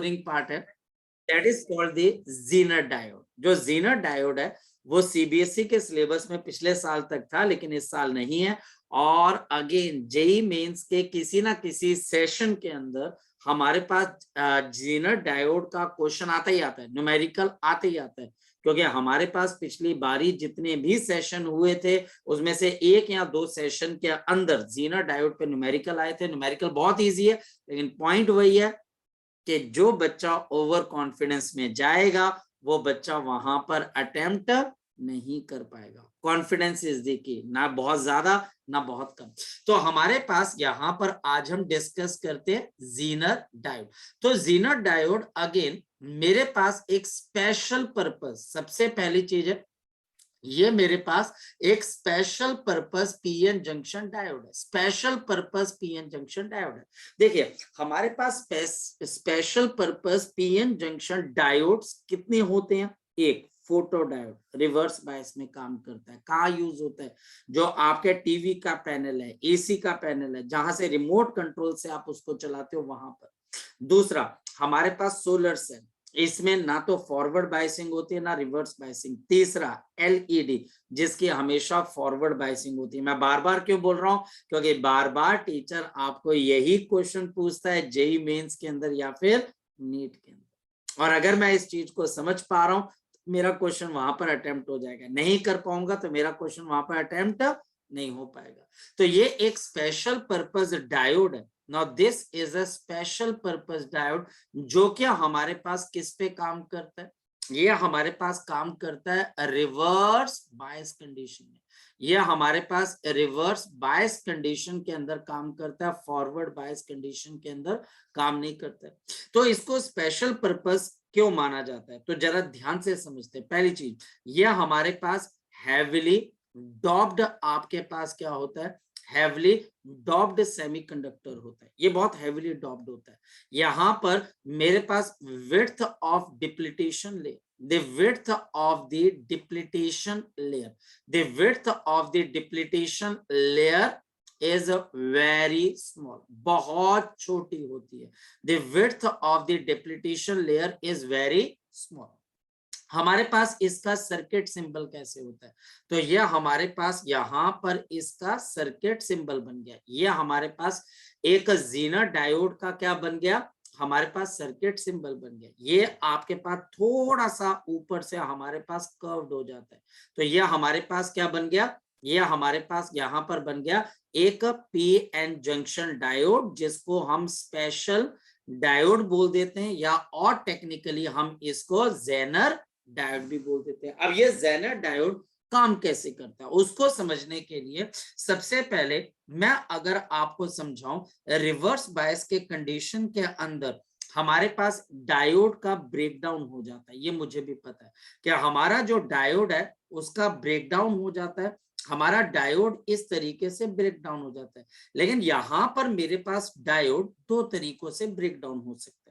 Boring part है, that is called the Zener diode. जो Zener diode है वो सीबीएसई के सिलेबस में पिछले साल तक था, लेकिन इस साल नहीं है। और अगेन जेई मेंस के किसी ना किसी सेशन के अंदर हमारे पास ज़ीनर डायोड का क्वेश्चन आता ही आता है, न्यूमेरिकल आते ही आता है, क्योंकि हमारे पास पिछली बारी जितने भी सेशन हुए थे उसमें से 1 या 2 सेशन के अंदर ज़ीनर डायोड पे न्यूमेरिकल आए थे। न्यूमेरिकल बहुत ईजी है, लेकिन पॉइंट वही है कि जो बच्चा ओवर कॉन्फिडेंस में जाएगा वो बच्चा वहां पर अटेम्प्ट नहीं कर पाएगा। कॉन्फिडेंस इज द की, ना बहुत ज्यादा ना बहुत कम। तो हमारे पास यहां पर आज हम डिस्कस करते हैं ज़ीनर डायोड। तो ज़ीनर डायोड अगेन मेरे पास एक स्पेशल पर्पस, सबसे पहली चीज है ये मेरे पास एक special purpose PN junction diode है। Special purpose PN junction diode है। देखिए हमारे पास special purpose PN junction diodes कितने होते हैं? एक फोटो डायोड रिवर्स बायस में काम करता है। कहाँ यूज होता है? जो आपके टीवी का पैनल है, एसी का पैनल है, जहां से रिमोट कंट्रोल से आप उसको चलाते हो वहां पर। दूसरा हमारे पास सोलर सेल, इसमें ना तो फॉरवर्ड बायसिंग होती है ना रिवर्स बायसिंग। तीसरा एलईडी, जिसकी हमेशा फॉरवर्ड बायसिंग होती है। मैं बार बार क्यों बोल रहा हूं? क्योंकि बार बार टीचर आपको यही क्वेश्चन पूछता है जेई मेंस के अंदर या फिर नीट के अंदर, और अगर मैं इस चीज को समझ पा रहा हूं तो मेरा क्वेश्चन वहां पर अटेम्प्ट हो जाएगा। नहीं कर पाऊंगा तो मेरा क्वेश्चन वहां पर अटेम्प्ट नहीं हो पाएगा। तो ये एक स्पेशल पर्पस डायोड है। Now this is a special purpose diode, जो क्या हमारे पास किस पे काम करता है? ये हमारे पास काम करता है रिवर्स बायस कंडीशन में। ये हमारे पास रिवर्स बायस कंडीशन के अंदर काम करता है, फॉरवर्ड बायस कंडीशन के अंदर काम नहीं करता है। तो इसको स्पेशल पर्पस क्यों माना जाता है? तो जरा ध्यान से समझते हैं। पहली चीज, ये हमारे पास हैविली डॉप्ड, आपके पास क्या होता है? हैविली डॉप्ड सेमीकंडक्टर होता है। ये बहुत हैविली डॉप्ड होता है। यहां पर मेरे पास width of depletion layer, the width of the depletion layer, the width of the depletion layer is very small, बहुत छोटी होती है। the width of the depletion layer is very small। हमारे पास इसका सर्किट सिंबल कैसे होता है? तो यह हमारे पास यहां पर इसका सर्किट सिंबल बन गया। यह हमारे पास एक ज़ीनर डायोड का क्या बन गया? हमारे पास सर्किट सिंबल बन गया। ये आपके पास थोड़ा सा ऊपर से हमारे पास कर्व्ड हो जाता है। तो यह हमारे पास क्या बन गया? यह हमारे पास यहां पर बन गया एक पी एन जंक्शन डायोड, जिसको हम स्पेशल डायोड बोल देते हैं, या और टेक्निकली हम इसको ज़ेनर डायोड भी बोल देते हैं। अब ये ज़ेनर डायोड काम कैसे करता है उसको समझने के लिए सबसे पहले मैं अगर आपको समझाऊं, रिवर्स बायस के कंडीशन के अंदर हमारे पास डायोड का ब्रेकडाउन हो जाता है। ये मुझे भी पता है कि हमारा जो डायोड है उसका ब्रेकडाउन हो जाता है। हमारा डायोड इस तरीके से ब्रेकडाउन हो जाता है, लेकिन यहां पर मेरे पास डायोड दो तरीकों से ब्रेकडाउन हो सकता है।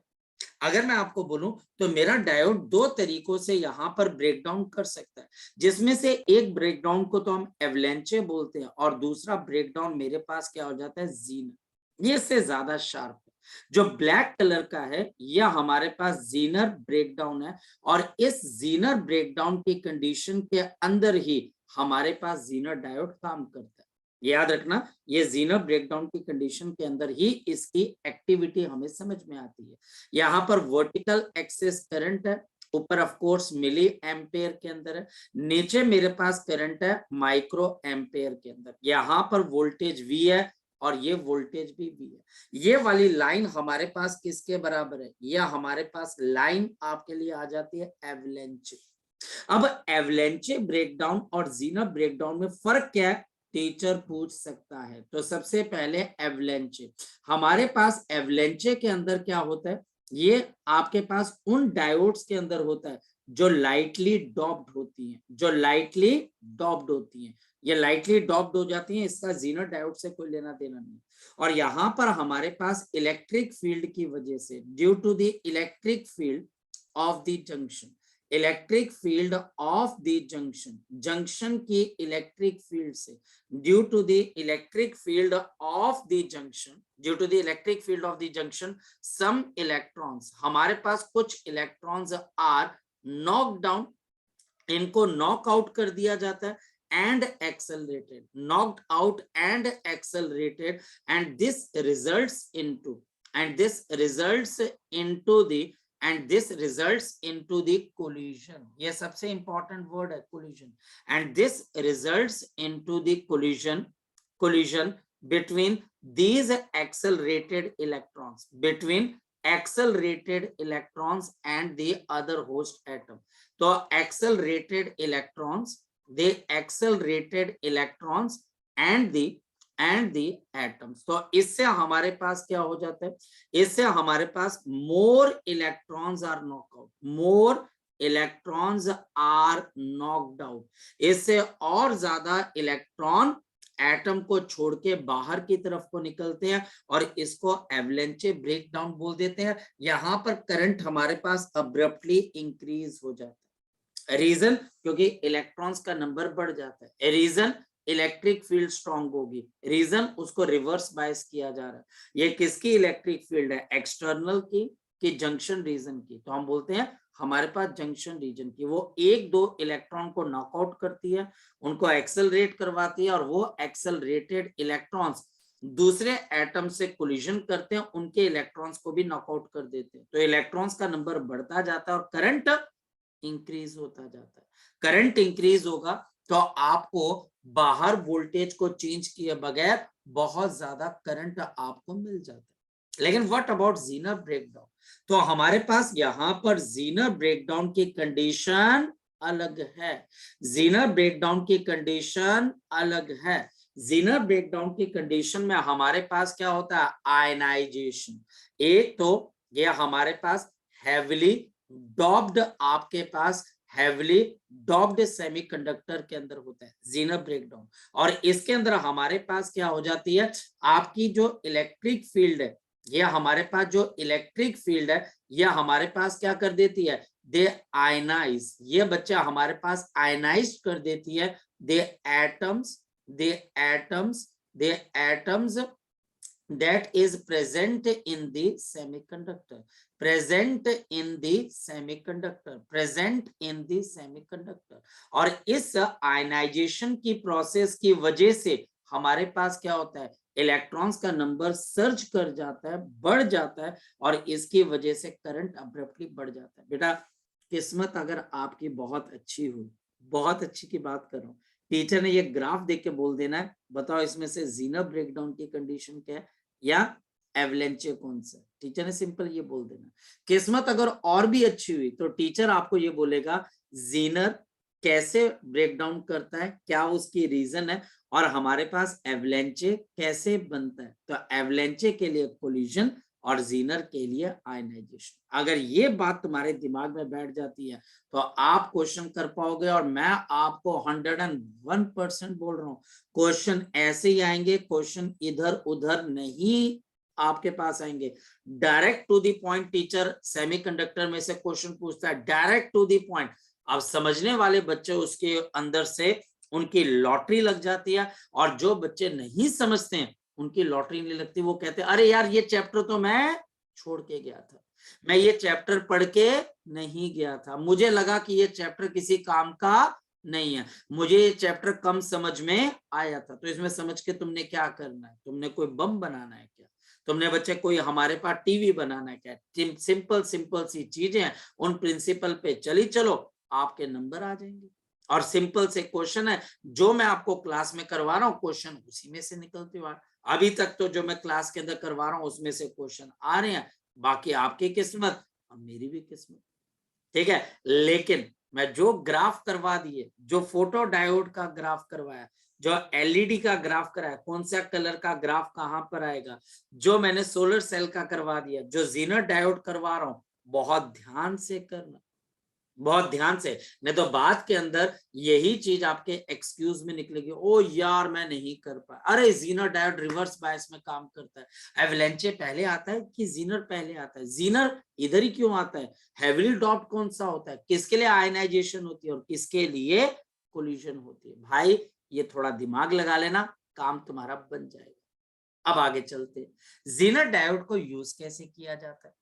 अगर मैं आपको बोलूं तो मेरा डायोड दो तरीकों से यहां पर ब्रेकडाउन कर सकता है, जिसमें से एक ब्रेकडाउन को तो हम एवलेंचे बोलते हैं और दूसरा ब्रेकडाउन मेरे पास क्या हो जाता है? ज़ीनर। ये इससे ज्यादा शार्प है। जो ब्लैक कलर का है यह हमारे पास ज़ीनर ब्रेकडाउन है, और इस ज़ीनर ब्रेकडाउन की कंडीशन के अंदर ही हमारे पास ज़ीनर डायोड काम करता है। याद रखना, ये ज़ीनर ब्रेकडाउन की कंडीशन के अंदर ही इसकी एक्टिविटी हमें समझ में आती है। यहाँ पर वर्टिकल एक्सेस करंट है, ऊपर ऑफ कोर्स मिली एम्पेयर के अंदर है, नीचे मेरे पास करंट है माइक्रो एम्पेयर के अंदर। यहाँ पर वोल्टेज V है और ये वोल्टेज भी V है। ये वाली लाइन हमारे पास किसके बराबर है? यह हमारे पास लाइन आपके लिए आ जाती है एवलेंचे। अब एवलेंचे ब्रेकडाउन और ज़ीनर ब्रेकडाउन में फर्क क्या है? टीचर पूछ सकता है। तो सबसे पहले एवलेंचे, हमारे पास एवलेंचे के अंदर क्या होता है? ये आपके पास उन डायोड्स के अंदर होता है जो लाइटली डॉप्ड होती हैं, जो लाइटली डॉप्ड होती हैं। ये लाइटली डॉप्ड हो जाती हैं, इसका ज़ीनर डायोड से कोई लेना देना नहीं। और यहां पर हमारे पास इलेक्ट्रिक फील्ड की वजह से, due to the electric field of the junction, electric field of the junction, junction की इलेक्ट्रिक फील्ड से, due to the electric field of the junction, due to the electric field of the junction, some electrons, हमारे पास कुछ electrons are knock down, इनको knock out कर दिया जाता है, and accelerated, knocked out and accelerated, and this results into, and this results into the, and this results into the collision, ये सबसे important word है collision, and this results into the collision between these accelerated electrons, between accelerated electrons and the other host atom. तो accelerated electrons, the accelerated electrons and the atoms. तो इससे हमारे पास क्या हो जाता है, इससे हमारे पास more electrons are knocked out, more electrons are knocked out, इससे और ज्यादा इलेक्ट्रॉन एटम को छोड़ के बाहर की तरफ को निकलते हैं और इसको एवलेंचे ब्रेकडाउन बोल देते हैं। यहां पर करंट हमारे पास अब्रप्टली इंक्रीज हो जाता है। रीजन, क्योंकि इलेक्ट्रॉन्स का नंबर बढ़ जाता है। रीजन, इलेक्ट्रिक फील्ड स्ट्रांग होगी। रीजन, उसको रिवर्स बायस किया जा रहा है। ये किसकी इलेक्ट्रिक फील्ड है, एक्सटर्नल की कि जंक्शन रीजन की। तो हम बोलते हैं हमारे पास जंक्शन रीजन की, वो एक दो इलेक्ट्रॉन को नॉकआउट करती है, उनको एक्सेलरेट करवाती है और वो एक्सेलरेटेड इलेक्ट्रॉन्स दूसरे एटम से कोलिजन करते हैं, उनके इलेक्ट्रॉन्स को भी नॉकआउट कर देते हैं। तो इलेक्ट्रॉन्स का नंबर बढ़ता जाता है और करंट इंक्रीज होता जाता है। करंट इंक्रीज होगा तो आपको बाहर वोल्टेज को चेंज किए बगैर बहुत ज्यादा करंट आपको मिल जाता है। लेकिन व्हाट अबाउट ज़ीनर ब्रेकडाउन? तो हमारे पास यहां पर ज़ीनर ब्रेकडाउन की कंडीशन अलग है। ज़ीनर ब्रेकडाउन की कंडीशन अलग है। ज़ीनर ब्रेकडाउन की कंडीशन में हमारे पास क्या होता है, आयनाइजेशन। एक तो ये हमारे पास हेविली डॉप्ड, आपके पास हेविली डॉप्ड सेमीकंडक्टर के अंदर होता है ज़ीनर ब्रेकडाउन, और इसके अंदर हमारे पास क्या हो जाती है, आपकी जो इलेक्ट्रिक फील्ड है, ये हमारे पास जो इलेक्ट्रिक फील्ड है ये हमारे पास क्या कर देती है, दे आयनाइज, ये बच्चा हमारे पास आयनाइज कर देती है the atoms, the atoms, the atoms that is present in the semiconductor, present in the semiconductor, present in the semiconductor। और इस आयनाइजेशन की प्रोसेस की वजह से हमारे पास क्या होता है, इलेक्ट्रॉन्स का नंबर सर्ज कर जाता है, बढ़ जाता है, और इसकी वजह से करंट अब्रप्टली बढ़ जाता है। बेटा किस्मत अगर आपकी बहुत अच्छी हुई, बहुत अच्छी की बात कर रहा हूँ, टीचर ने ये ग्राफ देख के बोल देना है, बताओ इसमें से ज़ीनर ब्रेकडाउन की कंडीशन क्या है या एवलेंचे कौन सा। टीचर ने सिंपल ये बोल देना। किस्मत अगर और भी अच्छी हुई तो टीचर आपको ये बोलेगा ज़ीनर कैसे ब्रेकडाउन करता है, क्या उसकी रीजन है, और हमारे पास एवलेंचे कैसे बनता है। तो एवलेंचे के लिए कोलिजन और ज़ीनर के लिए आयनाइजेशन। अगर ये बात तुम्हारे दिमाग में बैठ जाती है तो आप क्वेश्चन कर पाओगे, और मैं आपको 101% बोल रहा हूँ क्वेश्चन ऐसे ही आएंगे, क्वेश्चन इधर उधर नहीं आपके पास आएंगे, direct to the point. Teacher semiconductor में से क्वेश्चन पूछता है डायरेक्ट टू द पॉइंट। अब समझने वाले बच्चे उसके अंदर से उनकी लॉटरी लग जाती है, और जो बच्चे नहीं समझते हैं उनकी लॉटरी नहीं लगती। वो कहते हैं अरे यार ये चैप्टर तो मैं छोड़ के गया था, मैं ये चैप्टर पढ़ के नहीं गया था, मुझे लगा कि ये चैप्टर किसी काम का नहीं है, मुझे ये चैप्टर कम समझ में आया था। तो इसमें समझ के तुमने क्या करना है, तुमने कोई बम बनाना है क्या, तुमने बच्चे कोई हमारे पास टीवी बनाना है क्या। सिंपल सिंपल सी चीजें हैं, उन प्रिंसिपल पे चली चलो, आपके नंबर आ जाएंगे। और सिंपल से क्वेश्चन है, जो मैं आपको क्लास में करवा रहा हूँ क्वेश्चन उसी में से निकलते हुए, अभी तक तो जो मैं क्लास के अंदर करवा रहा हूँ उसमें से क्वेश्चन आ रहे हैं। बाकी आपकी किस्मत और मेरी भी किस्मत, ठीक है। लेकिन मैं जो ग्राफ करवा दिए, जो फोटो डायोड का ग्राफ करवाया, जो एलईडी का ग्राफ कराया, कौन सा कलर का ग्राफ कहां पर आएगा, जो मैंने सोलर सेल का करवा दिया, जो ज़ीनर डायोड करवा रहा हूं, बहुत ध्यान से करना, बहुत ध्यान से, नहीं तो बात के अंदर यही चीज आपके एक्सक्यूज में निकलेगी, ओ यार मैं नहीं कर पाया, अरे जीनर डायोड रिवर्स बायस में काम करता है, एवलेंचे पहले आता है कि जीनर पहले आता है, जीनर इधर ही क्यों आता है, हेवीली डॉप्ड कौन सा होता है, किसके लिए आयनाइजेशन होती है और किसके लिए कोलिजन होती है। भाई ये थोड़ा दिमाग लगा लेना, काम तुम्हारा बन जाएगा। अब आगे चलते, जीनर डायोड को यूज कैसे किया जाता है।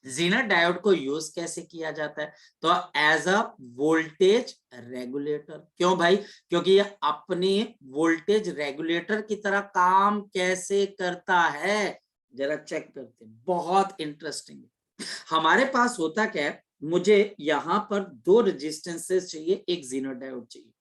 जीनर डायोड को यूज कैसे किया जाता है, तो एज अ वोल्टेज रेगुलेटर। क्यों भाई, क्योंकि ये अपनी वोल्टेज रेगुलेटर की तरह काम कैसे करता है, जरा चेक करते हैं, बहुत इंटरेस्टिंग है। हमारे पास होता क्या है, मुझे यहां पर दो रेजिस्टेंसेस चाहिए, एक जीनर डायोड चाहिए,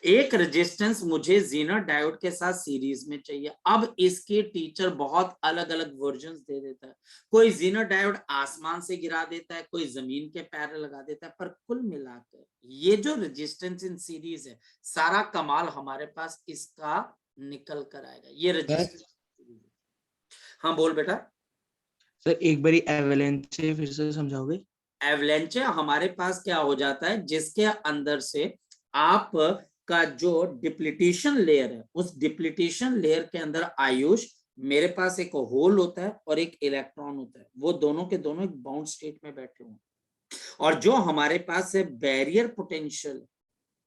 एक रेजिस्टेंस मुझे जीनर डायोड के साथ सीरीज में चाहिए। अब इसके टीचर बहुत अलग अलग वर्जन्स दे देता है, कोई जीनर डायोड आसमान से गिरा देता है, कोई जमीन के पैर लगा देता है, पर कुल मिलाकर ये जो रेजिस्टेंस इन सीरीज है, सारा कमाल हमारे पास इसका निकल कर आएगा। ये रेजिस्टेंस, हाँ बोल बेटा। सर एक बारी एवलेंचे फिर से समझाओगे। एवलेंचे हमारे पास क्या हो जाता है, जिसके अंदर से आप का जो डिप्लीटेशन लेयर है, उस डिप्लीटेशन लेयर के अंदर आयुष मेरे पास एक होल होता है और एक इलेक्ट्रॉन होता है, वो दोनों के दोनों एक बाउंड स्टेट में बैठे हुए हैं। और जो हमारे पास है बैरियर पोटेंशियल,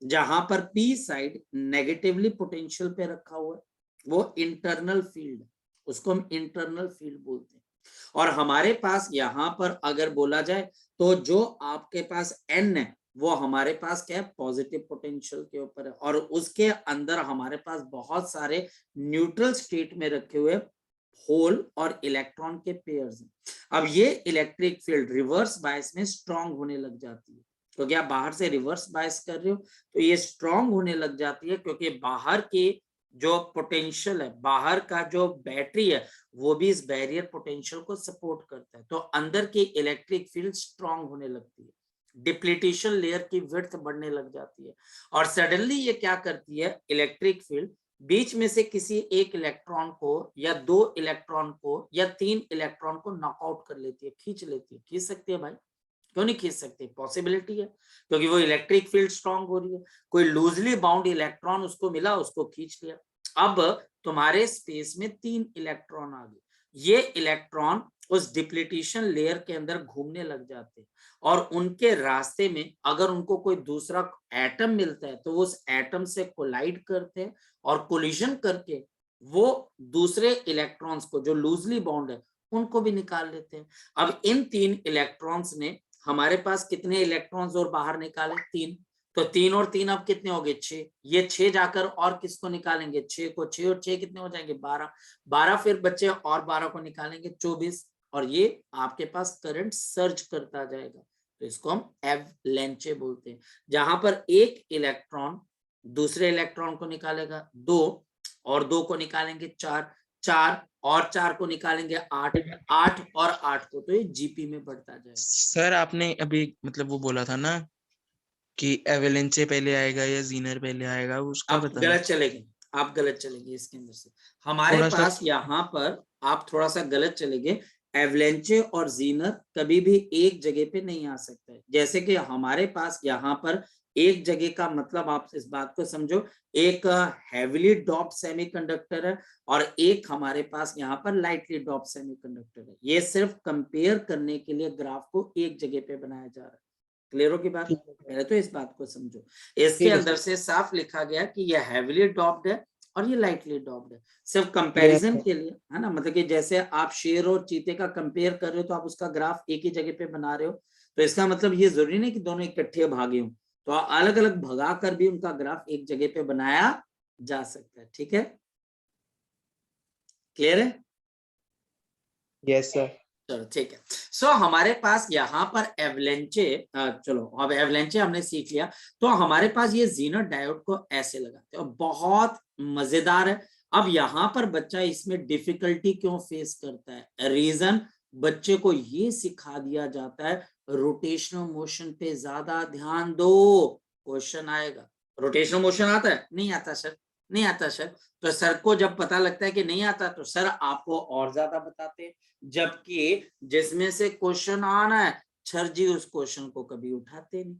जहां पर पी साइड नेगेटिवली पोटेंशियल पे रखा हुआ है, वो इंटरनल फील्ड, उसको हम इंटरनल फील्ड बोलते हैं। और हमारे पास यहां पर अगर बोला जाए तो जो आपके पास एन है, वो हमारे पास क्या है, पॉजिटिव पोटेंशियल के ऊपर है, और उसके अंदर हमारे पास बहुत सारे न्यूट्रल स्टेट में रखे हुए होल और इलेक्ट्रॉन के पेयर्स हैं। अब ये इलेक्ट्रिक फील्ड रिवर्स बायस में स्ट्रांग होने लग जाती है, क्योंकि आप बाहर से रिवर्स बायस कर रहे हो तो ये स्ट्रांग होने लग जाती है, क्योंकि बाहर की जो पोटेंशियल है, बाहर का जो बैटरी है, वो भी इस बैरियर पोटेंशियल को सपोर्ट करता है, तो अंदर की इलेक्ट्रिक फील्ड स्ट्रांग होने लगती है, डिप्लीटेशन लेयर की विड्थ बढ़ने लग जाती है, और सडनली ये क्या करती है, इलेक्ट्रिक फील्ड बीच में से किसी एक इलेक्ट्रॉन को या दो इलेक्ट्रॉन को या तीन इलेक्ट्रॉन को नॉकआउट कर लेती है, खींच लेती है। खींच सकती है भाई, क्यों नहीं खींच सकती, पॉसिबिलिटी है, क्योंकि वो इलेक्ट्रिक फील्ड स्ट्रांग हो रही है, कोई लूजली बाउंड इलेक्ट्रॉन उसको मिला, उसको खींच लिया। अब तुम्हारे स्पेस में तीन इलेक्ट्रॉन आ गए, ये इलेक्ट्रॉन उस डिप्लीटेशन लेयर के अंदर घूमने लग जाते हैं, और उनके रास्ते में अगर उनको कोई दूसरा एटम मिलता है तो वो उस एटम से कोलाइड करते हैं, और कोलिजन करके वो दूसरे इलेक्ट्रॉन्स को जो लूजली बाउंड है उनको भी निकाल लेते हैं। अब इन तीन इलेक्ट्रॉन्स ने हमारे पास कितने इलेक्ट्रॉन्स और बाहर निकाले, तीन, तो तीन और तीन अब कितने हो गए, छह, ये छह जाकर और किसको निकालेंगे, छह को, छह और छह कितने हो जाएंगे, 12, 12 फिर बच्चे और 12 को निकालेंगे, 24, और ये आपके पास करंट सर्ज करता जाएगा, तो इसको हम एवलेंचे बोलते हैं। जहां पर एक इलेक्ट्रॉन दूसरे इलेक्ट्रॉन को निकालेगा, दो, और दो को निकालेंगे, चार, चार और चार को निकालेंगे, आठ, आठ और आठ को, तो ये जीपी में बढ़ता जाएगा। सर आपने अभी मतलब वो बोला था ना कि एवलेंचे पहले आएगा या जीनर पहले आएगा, उसका आप बताना। गलत चलेंगे, आप गलत चलेंगे इसके अंदर से, हमारे थोड़ा सा। पास यहाँ पर आप थोड़ा सा गलत चलेंगे। एवलेंचे और जीनर कभी भी एक जगह पे नहीं आ सकता है, जैसे कि हमारे पास यहाँ पर एक जगह का मतलब, आप इस बात को समझो, एक हैवीली डॉप्ड सेमीकंडक्टर है और एक हमारे पास यहाँ पर लाइटली डॉप्ड सेमीकंडक्टर है, ये सिर्फ कंपेयर करने के लिए ग्राफ को एक जगह पे बनाया जा रहा है। क्लियर हो की बात, पहले तो इस बात को समझो, इसके ठीक है अंदर सर। से साफ लिखा गया कि ये हैवीली डॉप्ड है और ये लाइटली डॉप्ड है, सिर्फ क्लियर कंपैरिजन है। के लिए, है ना, मतलब कि जैसे आप शेर और चीते का कंपेयर कर रहे हो तो आप उसका ग्राफ एक ही जगह पे बना रहे हो, तो इसका मतलब ये जरूरी नहीं कि दोनों इकट्ठे भागे हों, तो अलग अलग भगा कर भी उनका ग्राफ एक जगह पे बनाया जा सकता है। ठीक है, क्लियर है, यस सर। चलो ठीक है। सो हमारे पास यहाँ पर एवलेंचे, चलो अब एवलेंचे हमने सीख लिया, तो हमारे पास ये जीनर डायोड को ऐसे लगाते हैं और बहुत मजेदार है। अब यहाँ पर बच्चा इसमें डिफिकल्टी क्यों फेस करता है, रीजन, बच्चे को ये सिखा दिया जाता है रोटेशनल मोशन पे ज्यादा ध्यान दो, क्वेश्चन आएगा, रोटेशनल मोशन आता है, नहीं आता सर, नहीं आता सर, तो सर को जब पता लगता है कि नहीं आता तो सर आपको और ज्यादा बताते हैं, जबकि जिसमें से क्वेश्चन आना है सर जी उस क्वेश्चन को कभी उठाते नहीं।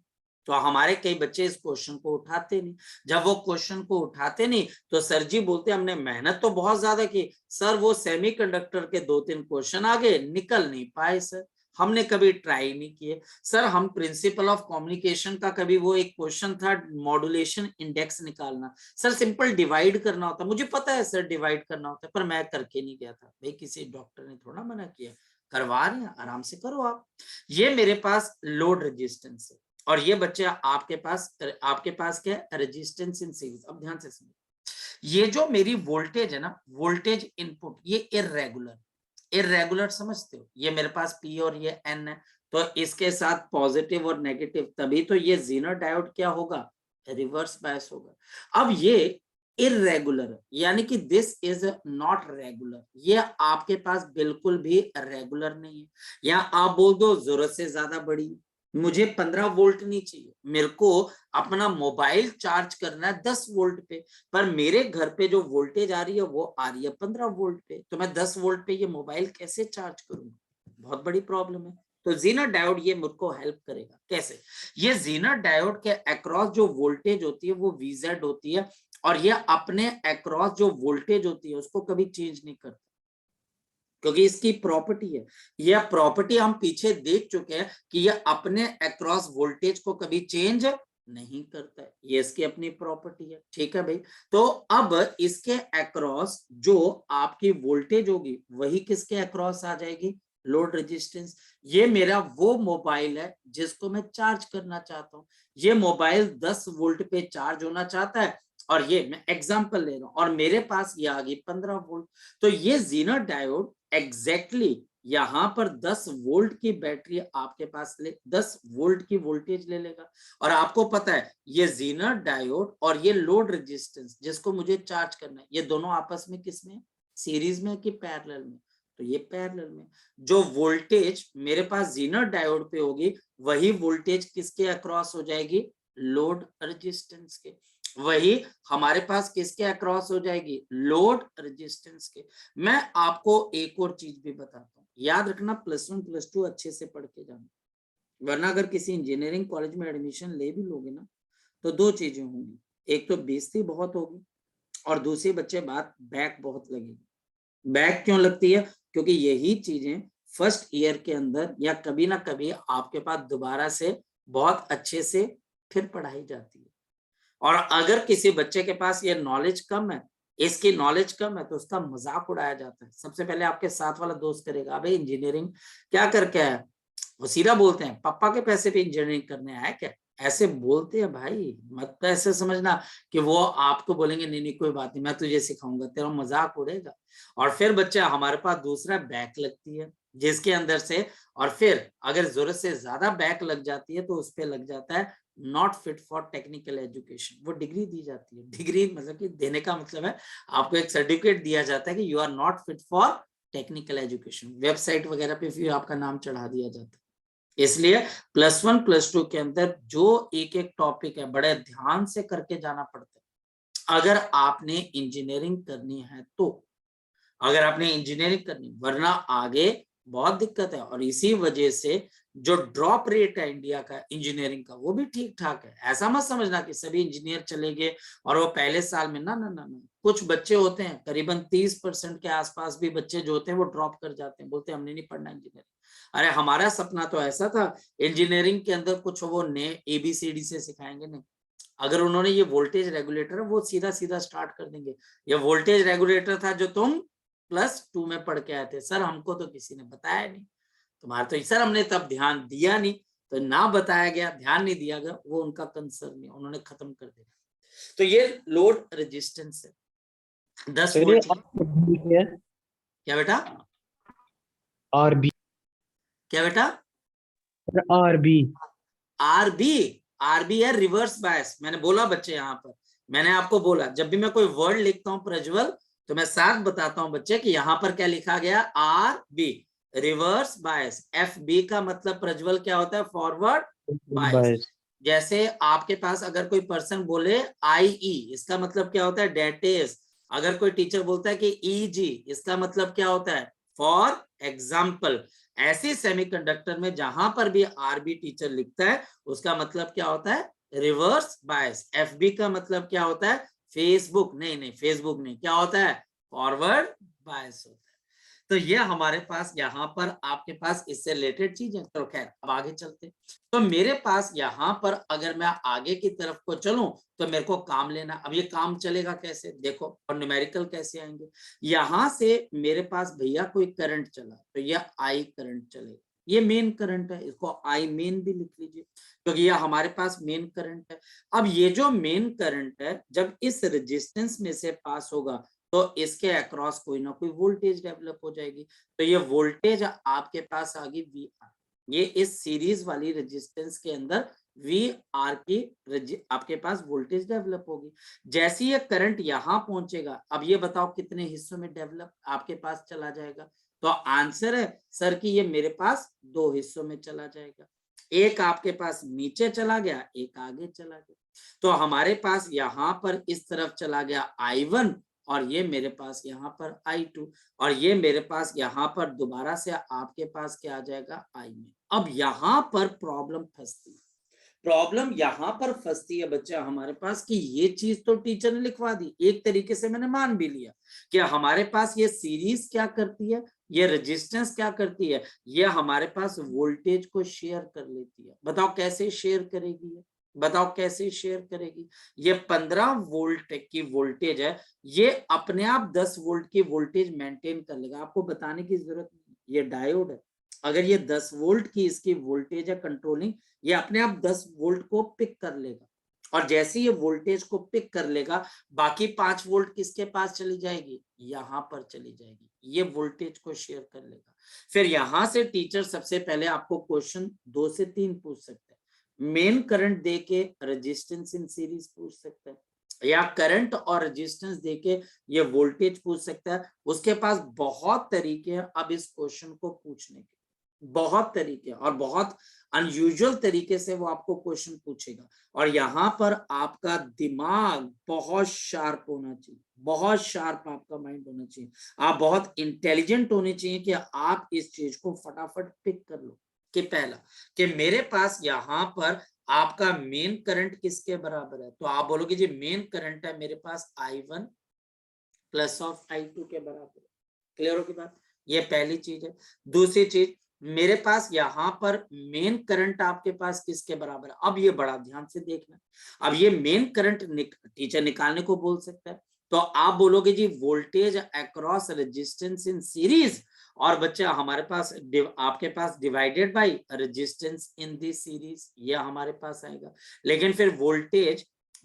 तो हमारे कई बच्चे इस क्वेश्चन को उठाते नहीं। जब वो क्वेश्चन को उठाते नहीं तो सर जी बोलते हमने मेहनत तो बहुत ज्यादा की सर, वो सेमीकंडक्टर के 2-3 क्वेश्चन आगे निकल नहीं पाए सर, हमने कभी ट्राई नहीं किए सर। हम प्रिंसिपल ऑफ कम्युनिकेशन का कभी वो एक क्वेश्चन था मॉड्यूलेशन इंडेक्स निकालना, सर सिंपल डिवाइड करना होता, मुझे पता है सर डिवाइड करना होता है, पर मैं करके नहीं गया था। भाई किसी डॉक्टर ने थोड़ा मना किया, करवा रहे हैं आराम से करो आप। ये मेरे पास लोड रेजिस्टेंस है और ये बच्चे आपके पास क्या है, रेजिस्टेंस इन सीरीज। अब ध्यान से सुनिए, ये जो मेरी वोल्टेज है ना, वोल्टेज इनपुट, ये इरेगुलर समझते हो, ये मेरे पास P और ये N है, तो इसके साथ पॉजिटिव और नेगेटिव, तभी तो ये जीनर डायोड क्या होगा, रिवर्स बायस होगा। अब ये इरेगुलर है, यानी कि दिस इज नॉट रेगुलर, ये आपके पास बिल्कुल भी रेगुलर नहीं है। या आप बोल दो जरूरत से ज्यादा बड़ी, मुझे 15 वोल्ट नहीं चाहिए, मेरे को अपना मोबाइल चार्ज करना है 10 वोल्ट पे, पर मेरे घर पे जो वोल्टेज आ रही है वो आ रही है 15 वोल्ट पे, तो मैं 10 वोल्ट पे ये मोबाइल कैसे चार्ज करूंगा, बहुत बड़ी प्रॉब्लम है। तो जीनर डायोड ये मुझको हेल्प करेगा। कैसे, ये जीनर डायोड के अक्रॉस जो वोल्टेज होती है वो VZ होती है, और ये अपने अक्रॉस जो वोल्टेज होती है उसको कभी चेंज नहीं करता, क्योंकि इसकी प्रॉपर्टी है। यह प्रॉपर्टी हम पीछे देख चुके हैं कि यह अपने अक्रॉस वोल्टेज को कभी चेंज नहीं करता है, ये इसकी अपनी प्रॉपर्टी है। ठीक है भाई, तो अब इसके अक्रॉस जो आपकी वोल्टेज होगी वही किसके अक्रॉस आ जाएगी, लोड रेजिस्टेंस। ये मेरा वो मोबाइल है जिसको मैं चार्ज करना चाहता हूं, ये मोबाइल 10 वोल्ट पे चार्ज होना चाहता है, और ये मैं एग्जांपल ले रहा हूं, और मेरे पास ये आ गई 15 वोल्ट। तो ये जीनर डायोड एग्जैक्टली यहां पर 10 वोल्ट की बैटरी आपके पास 10 वोल्ट की वोल्टेज ले लेगा। और आपको पता है ये जीनर डायोड और ये लोड रेजिस्टेंस जिसको मुझे चार्ज करना है, ये दोनों आपस में किसमें, सीरीज में कि पैरेलल में, तो ये पैरेलल में। जो वोल्टेज मेरे पास जीनर डायोड पे होगी वही वोल्टेज किसके अक्रॉस हो जाएगी, लोड रेजिस्टेंस के। वही हमारे पास किसके अक्रॉस हो जाएगी, लोड रेजिस्टेंस के। मैं आपको एक और चीज भी बताता हूँ, याद रखना, +1 +2 अच्छे से पढ़ के जाना, वरना अगर किसी इंजीनियरिंग कॉलेज में एडमिशन ले भी लोगे ना तो दो चीजें होंगी, एक तो बेइज्जती बहुत होगी और दूसरी बच्चे बात बैक बहुत लगेगी। बैक क्यों लगती है, क्योंकि यही चीजें फर्स्ट ईयर के अंदर या कभी ना कभी आपके पास दोबारा से बहुत अच्छे से फिर पढ़ाई जाती है। और अगर किसी बच्चे के पास ये नॉलेज कम है, इसकी नॉलेज कम है, तो उसका मजाक उड़ाया जाता है। सबसे पहले आपके साथ वाला दोस्त करेगा, अबे इंजीनियरिंग क्या करके आया, वो सीधा बोलते हैं पापा के पैसे पे इंजीनियरिंग करने आया क्या, ऐसे बोलते हैं भाई। मत ऐसे समझना कि वो आपको बोलेंगे नहीं नहीं कोई बात नहीं मैं तुझे सिखाऊंगा, तेरा मजाक उड़ेगा। और फिर बच्चा हमारे पास दूसरा बैक लगती है जिसके अंदर से, और फिर अगर जरूरत से ज्यादा बैक लग जाती है तो उस पर लग जाता है not fit for technical education, वो डिग्री दी जाती है। डिग्री मतलब कि देने का मतलब है आपको एक सर्टिफिकेट दिया जाता है कि you are not fit for technical education, website वगैरह पे फिर आपका नाम चढ़ा दिया जाता है। इसलिए +1 +2 के अंदर जो एक एक टॉपिक है बड़े ध्यान से करके जाना पड़ता है अगर आपने इंजीनियरिंग करनी है तो, अगर आपने इंजीनियरिंग करनी, वरना आगे बहुत दिक्कत है। और इसी वजह से जो ड्रॉप रेट है इंडिया का इंजीनियरिंग का वो भी ठीक ठाक है। ऐसा मत समझना कि सभी इंजीनियर चले गए और वो पहले साल में, ना ना ना ना, कुछ बच्चे होते हैं करीबन 30% के आसपास भी बच्चे जो होते हैं वो ड्रॉप कर जाते हैं, बोलते हैं हमने नहीं पढ़ना इंजीनियरिंग। अरे हमारा सपना तो ऐसा था इंजीनियरिंग के अंदर कुछ वो नए ABCD से सिखाएंगे, नहीं, अगर उन्होंने ये वोल्टेज रेगुलेटर वो सीधा सीधा स्टार्ट कर देंगे, ये वोल्टेज रेगुलेटर था जो तुम +2 में पढ़ के आए थे, सर हमको तो किसी ने बताया नहीं, तुम्हारा तो सर हमने तब ध्यान दिया नहीं, तो ना बताया गया, ध्यान नहीं दिया गया, वो उनका कंसर्न नहीं, उन्होंने खत्म कर दिया। तो ये लोड रेजिस्टेंस है 10 वोल्ट। क्या बेटा, RB क्या बेटा, RB आरबी है रिवर्स बायस। मैंने बोला बच्चे यहाँ पर, मैंने आपको बोला जब भी मैं कोई वर्ड लिखता हूँ प्रज्वल तो मैं साथ बताता हूँ बच्चे कि यहाँ पर क्या लिखा गया, RB रिवर्स बायस। FB का मतलब प्रज्वल क्या होता है, फॉरवर्ड बायस। जैसे आपके पास अगर कोई पर्सन बोले IE, इसका मतलब क्या होता है, डेट इज। अगर कोई टीचर बोलता है कि EG, इसका मतलब क्या होता है, फॉर एग्जाम्पल। ऐसे सेमीकंडक्टर में जहां पर भी आरबी टीचर लिखता है उसका मतलब क्या होता है, रिवर्स बायस। एफबी का मतलब क्या होता है, फेसबुक नहीं, फेसबुक नहीं, क्या होता है, फॉरवर्ड बायस होता है। तो ये हमारे पास यहाँ पर आपके पास इससे रिलेटेड चीजें। तो खैर अब आगे चलते। तो मेरे पास यहाँ पर अगर मैं आगे की तरफ को चलूं तो मेरे को काम लेना। अब ये काम चलेगा कैसे, देखो, और न्यूमेरिकल कैसे आएंगे। यहां से मेरे पास भैया कोई करंट चला तो ये आई करंट चलेगा, ये मेन करंट है, इसको आई मेन भी लिख लीजिए क्योंकि ये हमारे पास मेन करंट है। अब ये जो मेन करंट है जब इस रेजिस्टेंस में से पास होगा तो इसके अक्रॉस कोई ना कोई वोल्टेज डेवलप हो जाएगी। तो ये वोल्टेज आपके पास आ गई वी आर। ये इस सीरीज वाली रेजिस्टेंस के अंदर वी आर की आपके पास वोल्टेज डेवलप होगी। जैसे ये करंट यहां पहुंचेगा, अब ये बताओ कितने हिस्सों में डेवलप आपके पास चला जाएगा। तो आंसर है सर कि ये मेरे पास 2 हिस्सों में चला जाएगा। एक आपके पास नीचे चला गया, एक आगे चला गया। तो हमारे पास यहां पर इस तरफ चला गया I1 और ये मेरे पास यहाँ पर I2 और ये मेरे पास यहाँ पर दोबारा से आपके पास क्या आ जाएगा, I में। अब यहाँ पर प्रॉब्लम फंसती है। प्रॉब्लम यहाँ पर फंसती है बच्चा हमारे पास कि ये चीज तो टीचर ने लिखवा दी, एक तरीके से मैंने मान भी लिया कि हमारे पास ये सीरीज क्या करती है, ये रेजिस्टेंस क्या करती है, ये हमारे पास वोल्टेज को शेयर कर लेती है। बताओ कैसे शेयर करेगी है, बताओ कैसे शेयर करेगी। ये 15 वोल्ट की वोल्टेज है, ये अपने आप 10 वोल्ट की वोल्टेज मेंटेन कर लेगा, आपको बताने की जरूरत नहीं। ये डायोड है, अगर ये 10 वोल्ट की इसकी वोल्टेज है कंट्रोलिंग, ये अपने आप 10 वोल्ट को पिक कर लेगा और जैसे ये वोल्टेज को पिक कर लेगा बाकी 5 वोल्ट किसके पास चली जाएगी, यहां पर चली जाएगी, ये वोल्टेज को शेयर कर लेगा। फिर यहां से टीचर सबसे पहले आपको क्वेश्चन 2 से 3 पूछ सकते हैं। मेन करंट देके रेजिस्टेंस इन सीरीज पूछ सकते हैं या करंट और रेजिस्टेंस देके ये वोल्टेज पूछ सकता है। उसके पास बहुत तरीके हैं अब इस क्वेश्चन को पूछने के, बहुत तरीके और बहुत अनयूजुअल तरीके से वो आपको क्वेश्चन पूछेगा। और यहाँ पर आपका दिमाग बहुत शार्प होना चाहिए, बहुत शार्प आपका माइंड होना चाहिए, आप बहुत इंटेलिजेंट होने चाहिए कि आप इस चीज को फटाफट पिक कर लो। कि पहला कि मेरे पास यहाँ पर आपका मेन करंट किसके बराबर है, तो आप बोलोगे जी मेन करंट है मेरे पास I1 प्लस ऑफ I2 के बराबर। क्लियर होगी बात, ये पहली चीज है। दूसरी चीज, मेरे पास यहाँ पर मेन करंट आपके पास किसके बराबर है, अब ये बड़ा ध्यान से देखना। अब ये मेन करंट टीचर निकालने को बोल सकता है, तो आप बोलोगे जी voltage across resistance in series, और बच्चा हमारे पास आपके पास divided by resistance in the series, ये हमारे पास आएगा। लेकिन फिर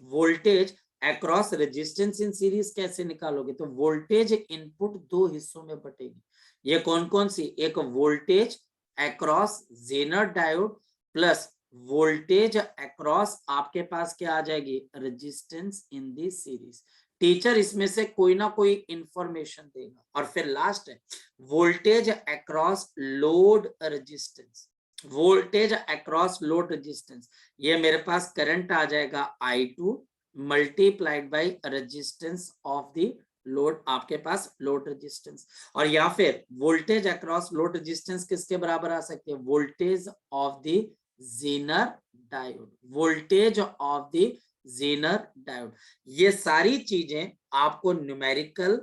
voltage across resistance in series कैसे निकालोगे, तो वोल्टेज इनपुट 2 हिस्सों में बटेगी। ये कौन कौन सी, एक voltage across zener diode plus voltage across आपके पास क्या आ जाएगी, resistance in the series. Teacher इसमें से कोई ना कोई इंफॉर्मेशन देगा। और फिर लास्ट है voltage across load resistance, voltage across load resistance, ये मेरे पास करंट आ जाएगा I2 multiplied by resistance of the load, आपके पास लोड रेजिस्टेंस। और या फिर वोल्टेज अक्रॉस लोड रेजिस्टेंस किसके बराबर आ सकते हैं, voltage of the zener diode, voltage of the zener diode. ये सारी चीजें आपको न्यूमेरिकल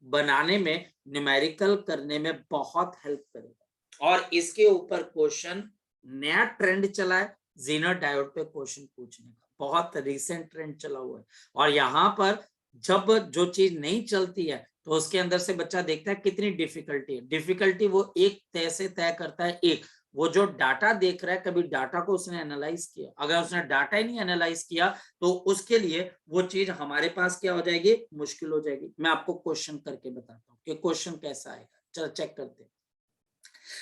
बनाने में, न्यूमेरिकल करने में बहुत हेल्प करेगा। और इसके ऊपर क्वेश्चन नया ट्रेंड चला है जेनर डायोड पे क्वेश्चन पूछने का, बहुत रिसेंट ट्रेंड चला हुआ है। और यहाँ पर जब जो चीज नहीं चलती है तो उसके अंदर से बच्चा देखता है कितनी डिफिकल्टी है। डिफिकल्टी वो एक तय से तय करता है, एक वो जो डाटा देख रहा है, कभी डाटा को उसने एनालाइज किया, अगर उसने डाटा ही नहीं एनालाइज किया तो उसके लिए वो चीज हमारे पास क्या हो जाएगी, मुश्किल हो जाएगी। मैं आपको क्वेश्चन करके बताता हूँ कि क्वेश्चन कैसा आएगा, चलो चेक करते हैं।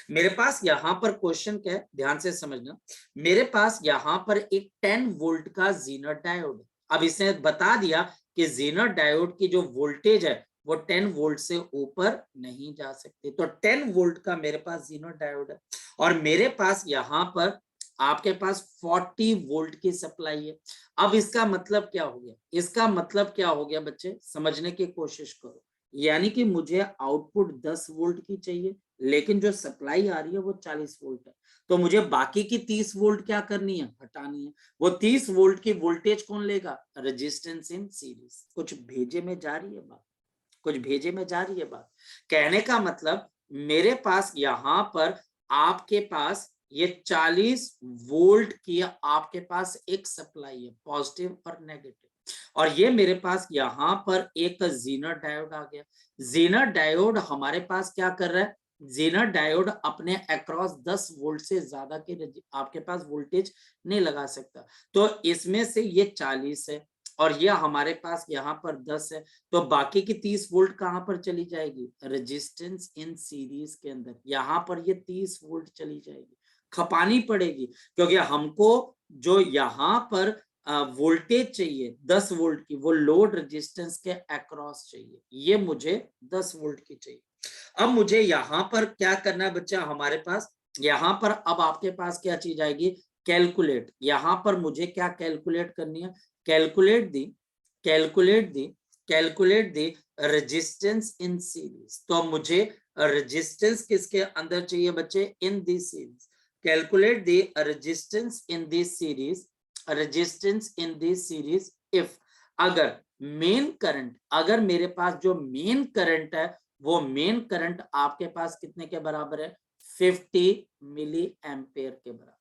मेरे पास यहाँ पर क्वेश्चन क्या है, ध्यान से समझना। मेरे पास यहाँ पर एक 10 वोल्ट का जेनर डायोड है। अब इसने बता दिया कि जेनर डायोड की जो वोल्टेज है वो 10 वोल्ट से ऊपर नहीं जा सकती। तो 10 वोल्ट का मेरे पास जेनर डायोड है और मेरे पास यहाँ पर आपके पास 40 वोल्ट की सप्लाई है। अब इसका मतलब क्या हो गया, इसका मतलब क्या हो गया बच्चे, समझने की कोशिश करो। यानी कि मुझे आउटपुट 10 वोल्ट की चाहिए, लेकिन जो सप्लाई आ रही है वो 40 वोल्ट है। तो मुझे बाकी की 30 वोल्ट क्या करनी है, हटानी है। वो 30 वोल्ट की वोल्टेज कौन लेगा, रेजिस्टेंस इन सीरीज। कुछ भेजे में जा रही है बात, कुछ भेजे में जा रही है बात। कहने का मतलब मेरे पास यहाँ पर आपके पास ये 40 वोल्ट की आपके पास एक सप्लाई है, पॉजिटिव और नेगेटिव। और ये मेरे पास यहाँ पर एक जीनर डायोड आ गया। जीनर डायोड हमारे पास क्या कर रहा है, जीनर डायोड अपने अक्रॉस 10 वोल्ट से ज्यादा के आपके पास वोल्टेज नहीं लगा सकता। तो इसमें से ये 40 है और ये हमारे पास यहाँ पर 10 है, तो बाकी की 30 वोल्ट कहां पर चली जाएगी, रेजिस्टेंस इन सीरीज के अंदर। यहाँ पर ये 30 वोल्ट चली जाएगी, खपानी पड़ेगी, क्योंकि हमको जो यहाँ पर वोल्टेज चाहिए 10 वोल्ट की, वो लोड रेजिस्टेंस के अक्रॉस चाहिए। ये मुझे 10 वोल्ट की चाहिए। अब मुझे यहाँ पर क्या करना है बच्चा, हमारे पास यहाँ पर अब आपके पास क्या चीज आएगी, कैलकुलेट। यहाँ पर मुझे क्या कैलकुलेट करनी है, calculate the resistance in series. तो मुझे रेजिस्टेंस किसके अंदर चाहिए बच्चे, in the series. Calculate the resistance in the series, resistance in the series if, अगर मेन करंट, अगर मेरे पास जो मेन करंट है वो मेन करंट आपके पास कितने के बराबर है, 50 मिली एम्पेयर के बराबर।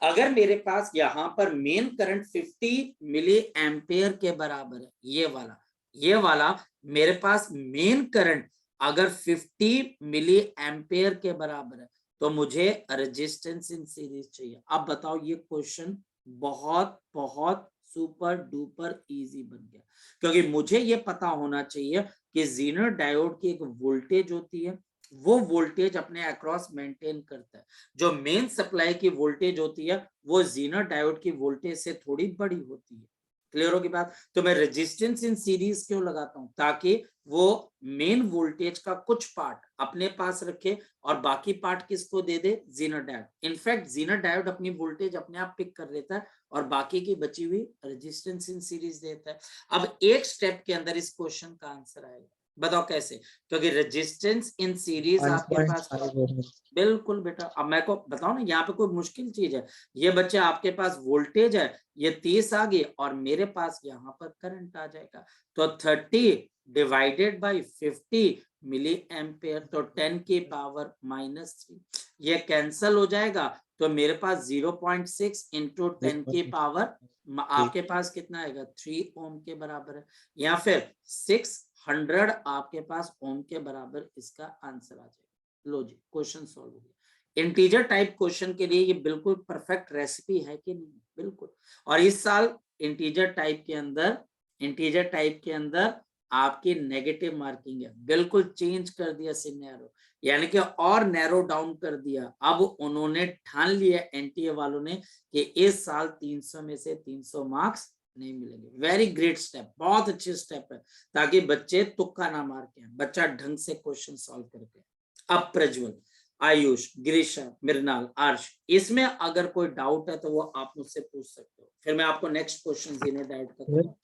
अगर मेरे पास यहां पर मेन करंट 50 मिली एम्पेयर के बराबर है, ये वाला मेरे पास मेन करंट अगर 50 मिली एम्पेयर के बराबर है, तो मुझे रेजिस्टेंस इन सीरीज चाहिए। अब बताओ, ये क्वेश्चन बहुत बहुत सुपर डुपर इजी बन गया, क्योंकि मुझे ये पता होना चाहिए कि जीनर डायोड की एक वोल्टेज होती है, वो वोल्टेज अपने अक्रॉस मेंटेन करता है। जो मेन सप्लाई की वोल्टेज होती है वो जीनर डायोड की वोल्टेज से थोड़ी बड़ी होती है। क्लियर होगी बात। तो मैं रेजिस्टेंस इन सीरीज क्यों लगाता हूं, ताकि वो मेन वोल्टेज का कुछ पार्ट अपने पास रखे और बाकी पार्ट किसको दे दे, Zener diode. In fact Zener diode अपनी वोल्टेज अपने आप पिक कर लेता है और बाकी की बची हुई रेजिस्टेंस इन सीरीज देता है। अब एक स्टेप के अंदर इस क्वेश्चन का आंसर आएगा, बताओ कैसे, क्योंकि रेजिस्टेंस इन सीरीज आपके पास, 1.5 बिल्कुल बेटा। अब मैं को बताओ ना, यहाँ पे कोई मुश्किल चीज है, ये बच्चे आपके पास वोल्टेज है, ये 30 आ गई और मेरे पास यहाँ पर करंट आ जाएगा। तो 30 डिवाइडेड बाई 50 मिली एम्पेयर, तो 10 की पावर -3, ये कैंसल हो जाएगा। तो मेरे पास 0.6 इंटू 10 की पावर आपके पास कितना आएगा, 3 ओम के बराबर है, या फिर 600 आपके पास ओम के बराबर इसका आंसर आ जाएगा। लो जी, क्वेश्चन सॉल्व हो गया। इंटीजर टाइप क्वेश्चन के लिए ये बिल्कुल परफेक्ट रेसिपी है कि नहीं, बिल्कुल। और इस साल इंटीजर टाइप के अंदर आपकी नेगेटिव मार्किंग है, बिल्कुल चेंज कर दिया सिनेरियो, यानी कि और नैरो डाउन कर दिया। अब उन्होंने ठान लिया एनटीए वालों ने कि इस साल 300 में से 300 मार्क्स नहीं मिलेंगे। वेरी ग्रेट स्टेप, बहुत अच्छे स्टेप है, ताकि बच्चे तुक्का ना मार के, बच्चा ढंग से क्वेश्चन सॉल्व करके। अब प्रज्वल, आयुष, गिरीशा, मृणाल, आर्श, इसमें अगर कोई डाउट है तो वो आप मुझसे पूछ सकते हो, फिर मैं आपको नेक्स्ट क्वेश्चन जीनर डायोड का दूंगा।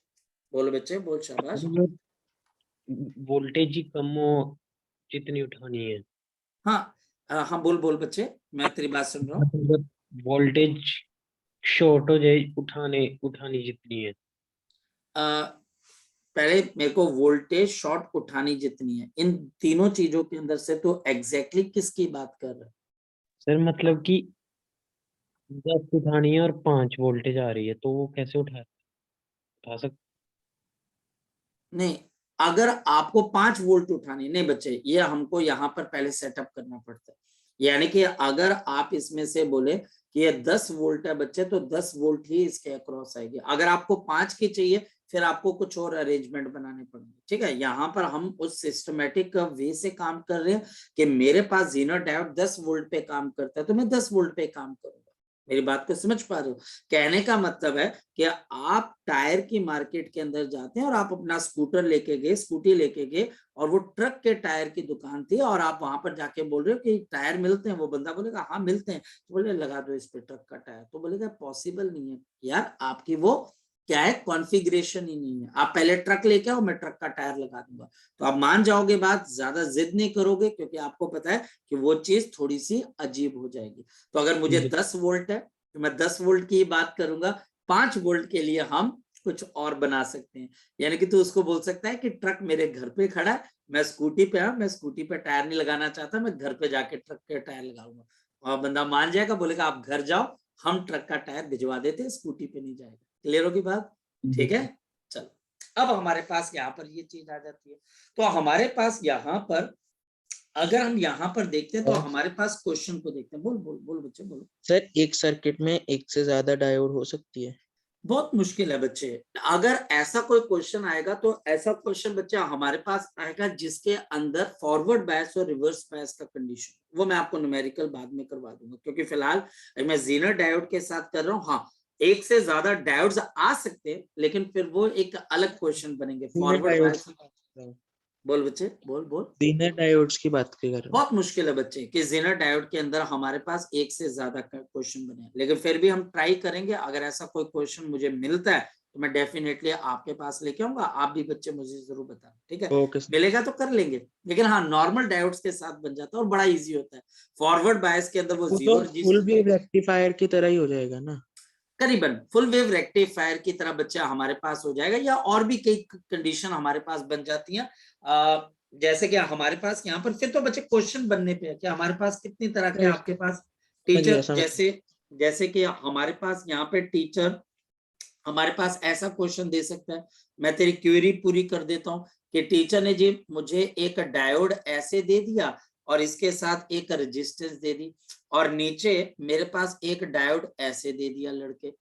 बोलो बच्चे, बोल, शाबाश। वोल्टेज ही कम हो जितनी उठानी है, हाँ हाँ, बोल बोल बच्चे, मैं तेरी बात सुन रहा हूँ। मतलब वोल्टेज शॉर्ट हो जाए उठानी जितनी है। पहले मेरे को वोल्टेज शॉर्ट उठानी जितनी है, इन तीनों चीजों के अंदर से तो एग्जैक्टली किसकी बात कर रहे हैं? सर मतलब कि 10 उठानी है और 5 वोल्टेज आ रही है, तो वो कैसे उठा सकते? नहीं, अगर आपको 5 वोल्ट उठानी, नहीं बच्चे, ये हमको यहाँ पर पहले सेटअप करना पड़ता है। यानी कि अगर आप इसमें से बोले कि ये 10 वोल्ट है बच्चे, तो 10 वोल्ट ही इसके अक्रॉस आएगी। अगर आपको 5 की चाहिए, फिर आपको कुछ और अरेंजमेंट बनाने पड़ेंगे, ठीक है। यहाँ पर हम उस सिस्टमेटिक वे से काम कर रहे हैं कि मेरे पास जीनर डायोड 10 वोल्ट पे काम करता है, तो मैं 10 वोल्ट पे काम करूंगा। मेरी बात को समझ पा रहे हो? कहने का मतलब है कि आप टायर की मार्केट के अंदर जाते हैं और आप अपना स्कूटी लेके गए और वो ट्रक के टायर की दुकान थी, और आप वहां पर जाके बोल रहे हो कि टायर मिलते हैं। वो बंदा बोलेगा हाँ मिलते हैं, तो बोले लगा दो इस पे ट्रक का टायर, तो बोलेगा पॉसिबल नहीं है यार, आपकी वो क्या है, कॉन्फ़िगरेशन ही नहीं है। आप पहले ट्रक लेके आओ, मैं ट्रक का टायर लगा दूंगा, तो आप मान जाओगे बात, ज्यादा जिद नहीं करोगे, क्योंकि आपको पता है कि वो चीज थोड़ी सी अजीब हो जाएगी। तो अगर मुझे 10 वोल्ट है तो मैं 10 वोल्ट की बात करूंगा, 5 वोल्ट के लिए हम कुछ और बना सकते हैं। यानी कि तू उसको बोल सकता है कि ट्रक मेरे घर पे खड़ा है, मैं स्कूटी पे हूं, मैं स्कूटी पे टायर नहीं लगाना चाहता, मैं घर पे जाके ट्रक के टायर लगाऊंगा। और बंदा मान जाएगा, बोलेगा आप घर जाओ, हम ट्रक का टायर भिजवा देते हैं, स्कूटी पे नहीं जाएगा। क्लियर होगी बात? ठीक है, चलो अब हमारे पास यहाँ पर ये चीज आ जाती है। तो हमारे पास यहाँ पर अगर हम यहाँ पर देखते हैं तो हमारे पास क्वेश्चन को देखते हैं। बोल बोल बोल बच्चे बोलो। सर एक सर्किट में एक से ज्यादा डायोड हो सकती है? बहुत मुश्किल है बच्चे। अगर ऐसा कोई क्वेश्चन आएगा तो ऐसा क्वेश्चन बच्चा हमारे पास आएगा जिसके अंदर फॉरवर्ड बायस और रिवर्स बायस का कंडीशन, वो मैं आपको न्यूमेरिकल बाद में करवा दूंगा, क्योंकि फिलहाल मैं जीनर डायोड के साथ कर रहा हूँ। हाँ, एक से ज्यादा डायोड्स आ सकते हैं, लेकिन फिर वो एक अलग क्वेश्चन बनेंगे। फॉरवर्ड बायस, बोल बच्चे बोल बोल। जेनर डायोड्स की बात कर रहा हूँ। बहुत मुश्किल है बच्चे कि जेनर डायोड के अंदर हमारे पास एक से ज्यादा क्वेश्चन बने, लेकिन फिर भी हम ट्राई करेंगे। अगर ऐसा कोई क्वेश्चन मुझे मिलता है तो मैं डेफिनेटली आपके पास लेके आऊंगा। आप भी बच्चे मुझे जरूर बताना, ठीक है? Okay sir. मिलेगा तो कर लेंगे, लेकिन हाँ, नॉर्मल डायोड्स के साथ बन जाता है और बड़ा इजी होता है। फॉरवर्ड बायस के अंदर वो वो जीरो तो फुल वेव रेक्टिफायर की तरह ही हो जाएगा ना? करीबन फुल वेव रेक्टिफायर की तरह बच्चा हमारे पास हो जाएगा, या और भी कई कंडीशन हमारे पास बन जाती हैं। जैसे कि हमारे पास यहाँ पर फिर तो बच्चे क्वेश्चन बनने पे है कि हमारे पास कितनी तरह के आपके पास टीचर, जैसे जैसे कि हमारे पास यहाँ पे टीचर हमारे पास ऐसा क्वेश्चन दे सकता है। मैं तेरी क्वेरी पूरी कर देता हूँ कि टीचर ने जी मुझे एक डायोड ऐसे दे दिया और इसके साथ एक रेजिस्टेंस दे दी, और नीचे मेरे पास एक डायोड ऐसे दे दिया लड़के,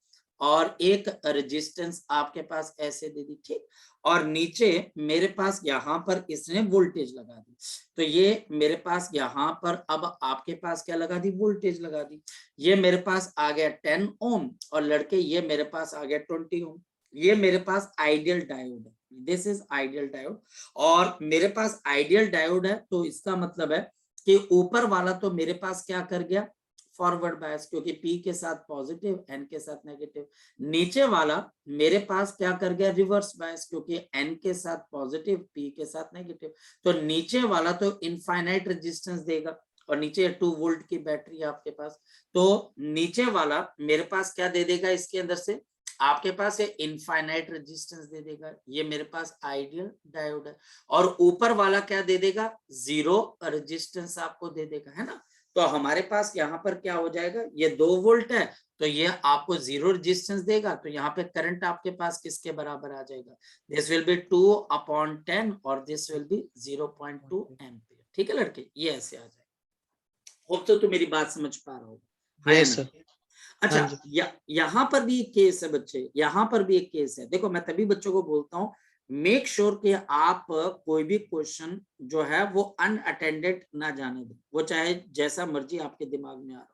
और एक रेजिस्टेंस आपके पास ऐसे दे दी, ठीक, और नीचे मेरे पास यहाँ पर इसने वोल्टेज लगा दी। तो ये मेरे पास यहाँ पर अब आपके पास क्या लगा दी, वोल्टेज लगा दी। ये मेरे पास आ गया 10 ओम, और लड़के ये मेरे पास आ गया 20 ओम। ये मेरे पास आइडियल डायोड है, दिस इज आइडियल डायोड। और मेरे पास आइडियल डायोड है तो इसका मतलब है कि ऊपर वाला तो मेरे पास क्या कर गया, फॉरवर्ड बायस, क्योंकि P के साथ पॉजिटिव, N के साथ नेगेटिव। नीचे वाला मेरे पास क्या कर गया, रिवर्स बायस, क्योंकि N के साथ पॉजिटिव, P के साथ नेगेटिव। तो नीचे वाला तो इनफाइनाइट रेजिस्टेंस देगा, और नीचे 2 वोल्ट की बैटरी है आपके पास, तो नीचे वाला मेरे पास क्या दे देगा, इसके अंदर से आपके पास ये इनफाइनाइट रेजिस्टेंस दे देगा। ये मेरे पास आइडियल डायोड है। और ऊपर वाला क्या दे देगा, जीरो रेजिस्टेंस आपको दे देगा, है ना? तो हमारे पास यहाँ पर क्या हो जाएगा, ये 2 वोल्ट है तो ये आपको जीरो रेजिस्टेंस देगा, तो यहाँ पे करंट आपके पास किसके बराबर आ जाएगा, दिस विल बी 2/10 और दिस विल बी 0.2 एम्पियर। ठीक है लड़के, ये ऐसे आ जाएगा। होप तो मेरी बात समझ पा रहा हो। Yes sir. अच्छा, यहाँ पर भी एक केस है बच्चे, यहाँ पर भी एक केस है। देखो मैं तभी बच्चों को बोलता हूँ, मेक श्योर कि आप कोई भी क्वेश्चन जो है वो अनअटेंडेड ना जाने दें, वो चाहे जैसा मर्जी आपके दिमाग में आ रहा हो।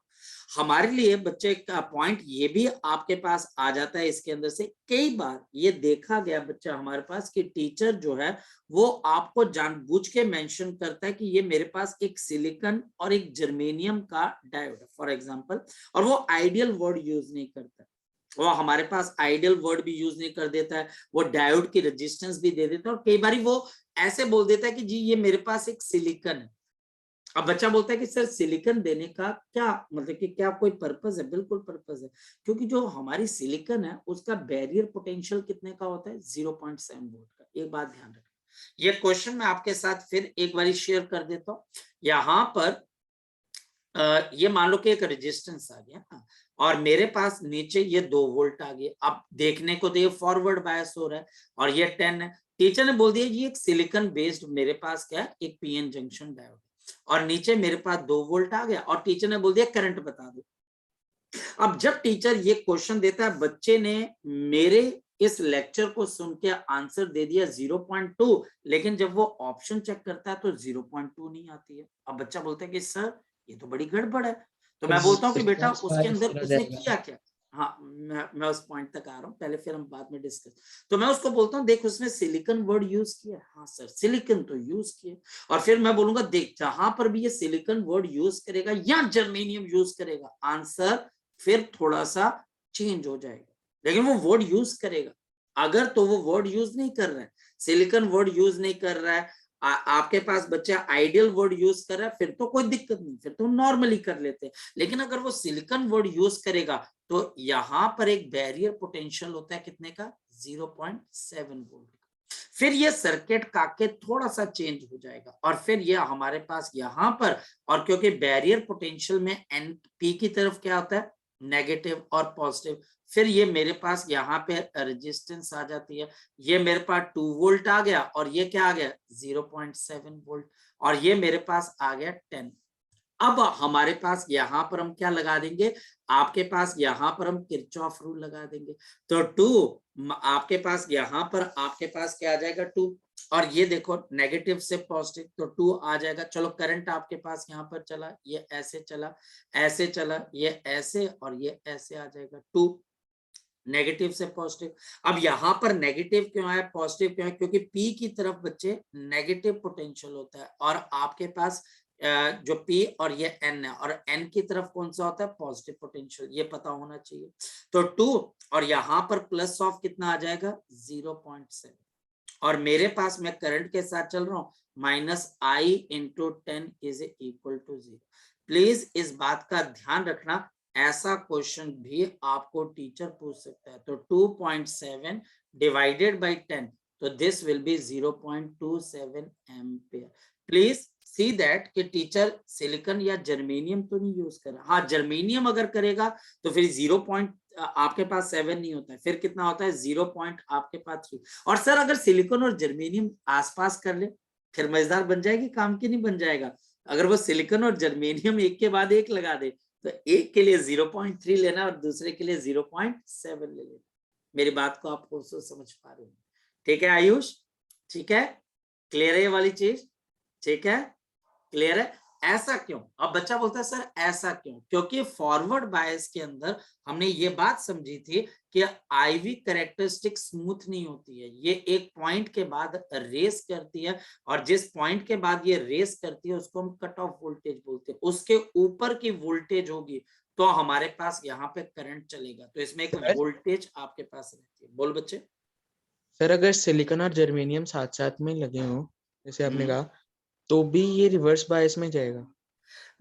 हमारे लिए बच्चे का पॉइंट ये भी आपके पास आ जाता है इसके अंदर से। कई बार ये देखा गया बच्चा हमारे पास कि टीचर जो है वो आपको जानबूझ के मेंशन करता है कि ये मेरे पास एक सिलिकॉन और एक जर्मेनियम का डायोड है फॉर एग्जांपल, और वो आइडियल वर्ड यूज नहीं करता, वो हमारे पास आइडियल वर्ड भी यूज नहीं कर देता है, वो डायोड की रेजिस्टेंस भी दे देता है, और कई बार वो ऐसे बोल देता है कि जी ये मेरे पास एक सिलिकॉन है। अब बच्चा बोलता है कि सर सिलिकॉन देने का क्या मतलब कि क्या कोई पर्पस है? बिल्कुल पर्पस है, क्योंकि जो हमारी सिलिकॉन है उसका बैरियर पोटेंशियल कितने का होता है, 0.7 वोल्ट का। एक बात ध्यान रखना, ये क्वेश्चन मैं आपके साथ फिर एक बार शेयर कर देता हूँ। यहाँ पर ये मान लो कि एक रेजिस्टेंस आ गया ना, और मेरे पास नीचे ये 2 वोल्ट आ गए। अब देखने को तो ये फॉरवर्ड बायस हो रहा है और ये 10 है। टीचर ने बोल दिया ये एक सिलिकॉन बेस्ड मेरे पास क्या है, एक पीएन जंक्शन डायोड, और नीचे मेरे पास 2 वोल्ट आ गया, और टीचर ने बोल दिया करंट बता दो। अब जब टीचर ये क्वेश्चन देता है, बच्चे ने मेरे इस लेक्चर को सुन के आंसर दे दिया 0.2, लेकिन जब वो ऑप्शन चेक करता है तो 0.2 नहीं आती है। अब बच्चा बोलता है कि सर ये तो बड़ी गड़बड़ है। तो मैं बोलता हूँ कि बेटा उसके अंदर उसने किया क्या। हाँ, मैं उस पॉइंट तक आ रहा हूँ, पहले फिर हम बाद में डिस्कस। तो मैं उसको बोलता हूँ देख उसने सिलिकॉन वर्ड यूज किया। हाँ सर सिलिकॉन तो यूज किया, और फिर मैं बोलूंगा देख जहां पर भी ये सिलिकॉन वर्ड यूज करेगा या जर्मेनियम यूज करेगा, आंसर फिर थोड़ा सा चेंज हो जाएगा, लेकिन वो वर्ड यूज करेगा। अगर तो वो वर्ड यूज नहीं कर रहा है, सिलिकॉन वर्ड यूज नहीं कर रहा है, आपके पास बच्चा आइडियल वर्ड यूज कर रहा है, फिर तो कोई दिक्कत नहीं, फिर तो नॉर्मली कर लेते हैं। लेकिन अगर वो सिलिकॉन वर्ड यूज करेगा तो यहाँ पर एक बैरियर पोटेंशियल होता है कितने का, 0.7 वोल्ट। फिर ये सर्किट का के थोड़ा सा चेंज हो जाएगा और फिर ये हमारे पास यहाँ पर, और क्योंकि बैरियर पोटेंशियल में एन पी की तरफ क्या होता है, नेगेटिव और पॉजिटिव, फिर ये मेरे पास यहाँ पे रेजिस्टेंस आ जाती है, ये मेरे पास 2 वोल्ट आ गया और ये क्या आ गया 0.7 वोल्ट, और ये मेरे पास आ गया 10। अब हमारे पास यहाँ पर हम क्या लगा देंगे, आपके पास यहाँ पर हम किरचॉफ रूल लगा देंगे। तो 2 आपके पास यहाँ पर आपके पास क्या आ जाएगा 2, और ये देखो नेगेटिव से पॉजिटिव तो 2 आ जाएगा। चलो करंट आपके पास यहाँ पर चला, ये ऐसे चला, ऐसे चला, ये ऐसे और ये ऐसे आ जाएगा 2, नेगेटिव से पॉजिटिव। अब यहाँ पर नेगेटिव क्यों है, पॉजिटिव क्यों है, क्योंकि पी की तरफ बच्चे नेगेटिव पोटेंशियल होता है और आपके पास जो पी और ये एन है, और एन की तरफ कौन सा होता है, पॉजिटिव पोटेंशियल, ये पता होना चाहिए। तो 2 और यहाँ पर प्लस ऑफ कितना आ जाएगा 0.7, और मेरे पास मैं करंट के साथ चल रहा हूँ, -I × 10 is equal to 0। Please इस बात का ध्यान रखना, ऐसा क्वेश्चन भी आपको टीचर पूछ सकता है। तो 2.7 डिवाइडेड बाय 10, तो this will be 0.27 ampere. Please see that कि टीचर सिलिकॉन या जर्मेनियम तो नहीं यूज कर रहा। हाँ, जर्मेनियम अगर करेगा तो फिर 0. आपके पास 7 नहीं होता है, फिर कितना होता है 0. आपके पास 3। और सर अगर सिलिकॉन और जर्मेनियम आसपास कर ले फिर मजेदार बन जाएगी, काम की नहीं बन जाएगा। अगर वो सिलिकॉन और जर्मेनियम एक के बाद एक लगा दे तो एक के लिए 0.3 लेना और दूसरे के लिए 0.7 ले लेना। मेरी बात को आप समझ पा रहे हो, ठीक है आयुष, ठीक है, क्लियर है ये वाली चीज, ठीक है, क्लियर है। ऐसा क्यों, अब बच्चा बोलता है सर ऐसा क्यों, क्योंकि फॉरवर्ड बायस के अंदर हमने ये बात समझी थी कि आईवी कैरेक्टरिस्टिक स्मूथ नहीं होती है, ये एक पॉइंट के बाद रेस करती है, और जिस पॉइंट के बाद ये रेस करती है उसको हम कट ऑफ वोल्टेज बोलते हैं। उसके ऊपर की वोल्टेज होगी तो हमारे पास यहाँ पे करंट चलेगा, तो इसमें एक वोल्टेज आपके पास रहती है। बोल बच्चे। सर अगर सिलिकॉन और जर्मेनियम साथ साथ में लगे हों जैसे आपने कहा, तो भी ये रिवर्स बायस में जाएगा।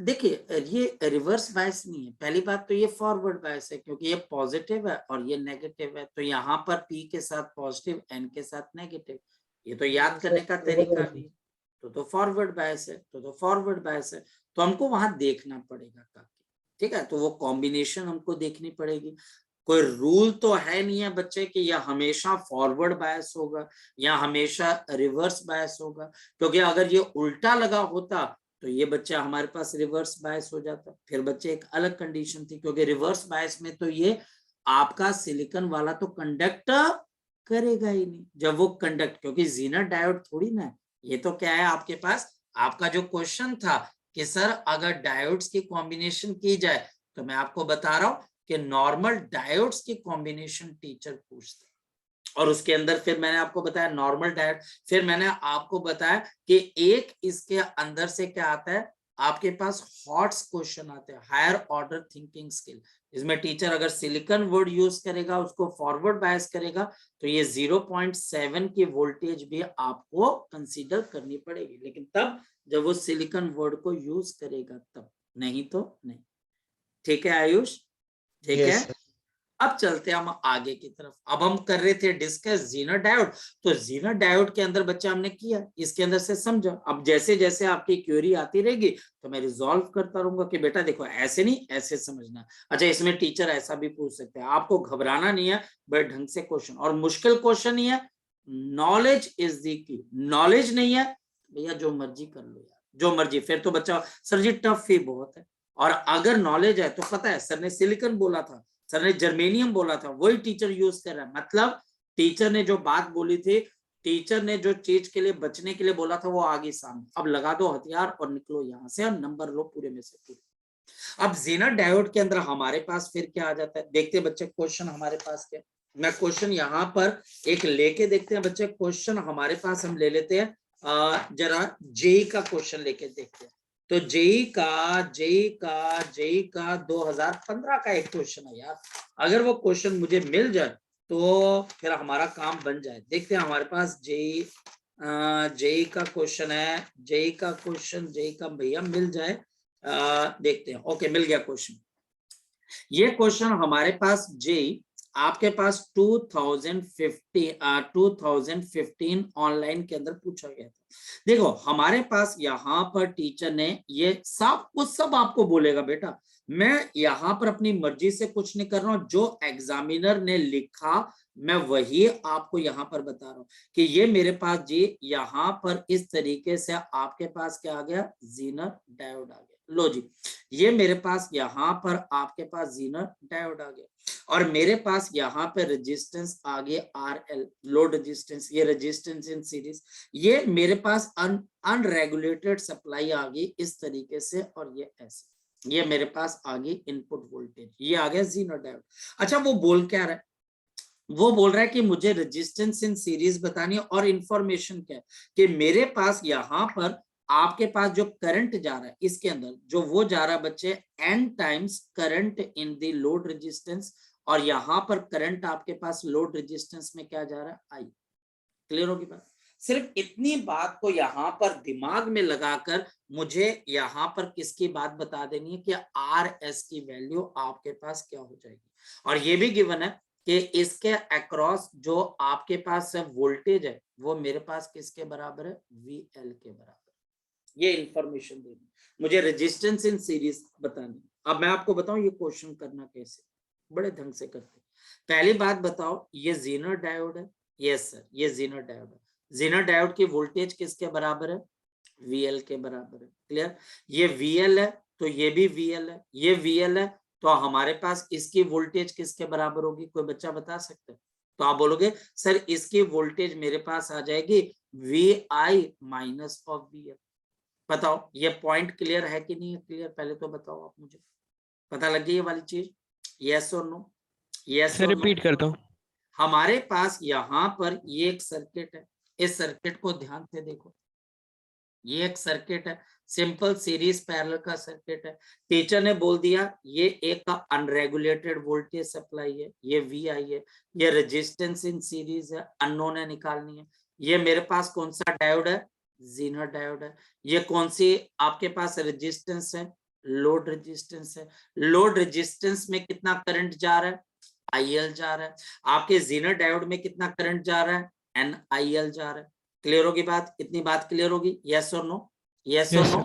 देखिए ये रिवर्स बायस नहीं है, पहली बात तो ये फॉरवर्ड बायस है क्योंकि ये पॉजिटिव है और ये नेगेटिव है, तो यहाँ पर पी के साथ पॉजिटिव, एन के साथ नेगेटिव, ये तो याद करने का तरीका भी है। तो फॉरवर्ड बायस है, तो फॉरवर्ड बायस है, तो हमको वहां देखना पड़ेगा काफी, ठीक है, तो वो कॉम्बिनेशन हमको देखनी पड़ेगी। कोई रूल तो है नहीं है बच्चे कि यह हमेशा फॉरवर्ड बायस होगा या हमेशा रिवर्स बायस होगा, क्योंकि अगर ये उल्टा लगा होता तो ये बच्चा हमारे पास रिवर्स बायस हो जाता, फिर बच्चे एक अलग कंडीशन थी, क्योंकि रिवर्स बायस में तो ये आपका सिलिकॉन वाला तो कंडक्ट करेगा ही नहीं जब वो कंडक्ट, क्योंकि जीनर डायोड थोड़ी ना है। ये तो क्या है आपके पास, आपका जो क्वेश्चन था कि सर अगर डायोड्स की कॉम्बिनेशन की जाए, तो मैं आपको बता रहा हूं कि नॉर्मल डायोड्स की कॉम्बिनेशन टीचर पूछते, और उसके अंदर फिर मैंने आपको बताया नॉर्मल डायोड, फिर मैंने आपको बताया कि एक इसके अंदर से क्या आता है, आपके पास हॉट्स क्वेश्चन आते हैं, हायर ऑर्डर थिंकिंग स्किल। इसमें टीचर अगर सिलिकॉन वर्ड यूज करेगा, उसको फॉरवर्ड बायस करेगा, तो ये 0.7 की वोल्टेज भी आपको कंसीडर करनी पड़ेगी, लेकिन तब जब वो सिलिकॉन वर्ड को यूज करेगा तब, नहीं तो नहीं। ठीक है आयुष, ठीक है। अब चलते हैं हम आगे की तरफ। अब हम कर रहे थे डिस्कस जीनर डायोड, तो जीनर डायोड के अंदर बच्चा हमने किया, इसके अंदर से समझा। अब जैसे जैसे आपकी क्वेरी आती रहेगी तो मैं रिजॉल्व करता रहूंगा कि बेटा देखो ऐसे नहीं ऐसे समझना। अच्छा, इसमें टीचर ऐसा भी पूछ सकते हैं, आपको घबराना नहीं है, बड़े ढंग से क्वेश्चन, और मुश्किल क्वेश्चन नहीं है, knowledge is the key. Knowledge नहीं है भैया जो मर्जी कर लो यार, जो मर्जी, फिर तो बच्चा सर जी टफ ही बहुत है। और अगर नॉलेज है तो पता है सर ने सिलिकॉन बोला था, सर ने जर्मेनियम बोला था, वही टीचर यूज कर रहा है, मतलब टीचर ने जो बात बोली थी, टीचर ने जो चीज के लिए बचने के लिए बोला था वो आगे सामने। अब लगा दो हथियार और निकलो यहाँ से और नंबर लो पूरे में से पूरे। अब जेनर डायोड के अंदर हमारे पास फिर क्या आ जाता है, देखते बच्चे क्वेश्चन हमारे पास क्या, मैं क्वेश्चन यहाँ पर एक लेके देखते हैं बच्चे। क्वेश्चन हमारे पास हम ले लेते हैं, जरा जेई का क्वेश्चन लेके देखते हैं। तो जेई का 2015 का एक क्वेश्चन है यार, अगर वो क्वेश्चन मुझे मिल जाए तो फिर हमारा काम बन जाए। देखते हैं हमारे पास जेई का क्वेश्चन है, जेई का क्वेश्चन, जेई का भैया मिल जाए, देखते हैं। ओके, मिल गया क्वेश्चन। ये क्वेश्चन हमारे पास जेई आपके पास 2015 ऑनलाइन के अंदर पूछा गया था। देखो हमारे पास यहाँ पर टीचर ने ये सब आपको बोलेगा बेटा, मैं यहाँ पर अपनी मर्जी से कुछ नहीं कर रहा हूँ, जो एग्जामिनर ने लिखा मैं वही आपको यहाँ पर बता रहा हूँ कि ये मेरे पास जी यहाँ पर इस तरीके से आपके पास क्या आ गया, जीनर डायोड आ गया। लो जी, ये मेरे पास यहाँ पर आपके पास जीनर डायोड आ गया, और मेरे पास यहाँ पे रेजिस्टेंस आ गया RL, लोड रेजिस्टेंस, ये रेजिस्टेंस इन सीरीज, ये मेरे पास अनरेगुलेटेड सप्लाई आ गई इस तरीके से, और ये ऐसे, ये मेरे पास आ गई इनपुट वोल्टेज, ये आ गया जीनर डायोड। अच्छा, वो बोल क्या रहा है, वो बोल रहा है कि मुझे रेजिस्टेंस इन सीरीज बतानी है, और इंफॉर्मेशन क्या है कि मेरे पास यहाँ पर आपके पास जो करंट जा रहा है इसके अंदर, जो वो जा रहा है बच्चे n times current in the load resistance, और यहाँ पर करंट आपके पास लोड रेजिस्टेंस में क्या जा रहा है, I। क्लियर होगी बात? सिर्फ इतनी बात को यहाँ पर दिमाग में लगाकर मुझे यहाँ पर किसकी बात बता देनी है कि RS की वैल्यू आपके पास क्या हो जाएगी, और ये भी गिवन है कि इसके अक्रॉस जो आपके पास वोल्टेज है वो मेरे पास किसके बराबर है, VL के बराबर। ये इंफॉर्मेशन देनी, मुझे रेजिस्टेंस इन सीरीज बतानी। अब मैं आपको बताऊं ये क्वेश्चन करना कैसे, बड़े ढंग से करते। पहली बात बताओ, ये जीनर डायोड है, यस सर ये जीनर डायोड है, जीनर डायोड की वोल्टेज किसके बराबर है, VL के बराबर है। क्लियर, ये VL है तो ये भी VL है, ये VL है तो हमारे पास इसकी वोल्टेज किसके बराबर होगी, कोई बच्चा बता सकता है? तो आप बोलोगे सर इसकी वोल्टेज मेरे पास आ जाएगी VI माइनस ऑफ VL। बताओ ये पॉइंट क्लियर है कि नहीं है क्लियर, पहले तो बताओ आप मुझे, पता लग गई ये वाली चीज, यस और नो, यस और नो। रिपीट करता हूँ। हमारे पास यहाँ पर ये एक सर्किट है, इस सर्किट को ध्यान से देखो, ये एक सर्किट है, सिंपल सीरीज पैरेलल का सर्किट है। टीचर ने बोल दिया ये एक का अनरेगुलेटेड वोल्टेज सप्लाई है, ये VI है, ये रेजिस्टेंस इन सीरीज है, अननोन है, निकालनी है। ये मेरे पास कौन सा डायोड है, जीनर डायोड है। ये कौन सी आपके पास रेजिस्टेंस है, लोड रेजिस्टेंस है। लोड रेजिस्टेंस में कितना करंट जा रहा है, IL जा रहा है। आपके जीनर डायोड में कितना करंट जा रहा है, NIL जा रहा है। क्लियर होगी बात, इतनी बात क्लियर होगी, यस और नो, यस और नो।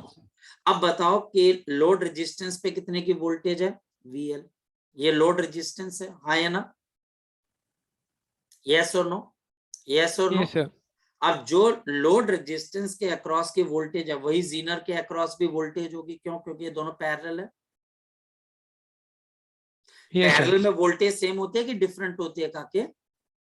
अब बताओ कि लोड रेजिस्टेंस पे कितने की वोल्टेज है, VL, ये लोड रेजिस्टेंस है, हाँ या ना, यस और नो, यस और नो। अब जो लोड रेजिस्टेंस के अक्रॉस की वोल्टेज है वही जीनर के अक्रॉस भी वोल्टेज होगी, क्यों, क्योंकि ये दोनों पैरेलल है। पैरेलल में वोल्टेज सेम होती है कि डिफरेंट होती है, काके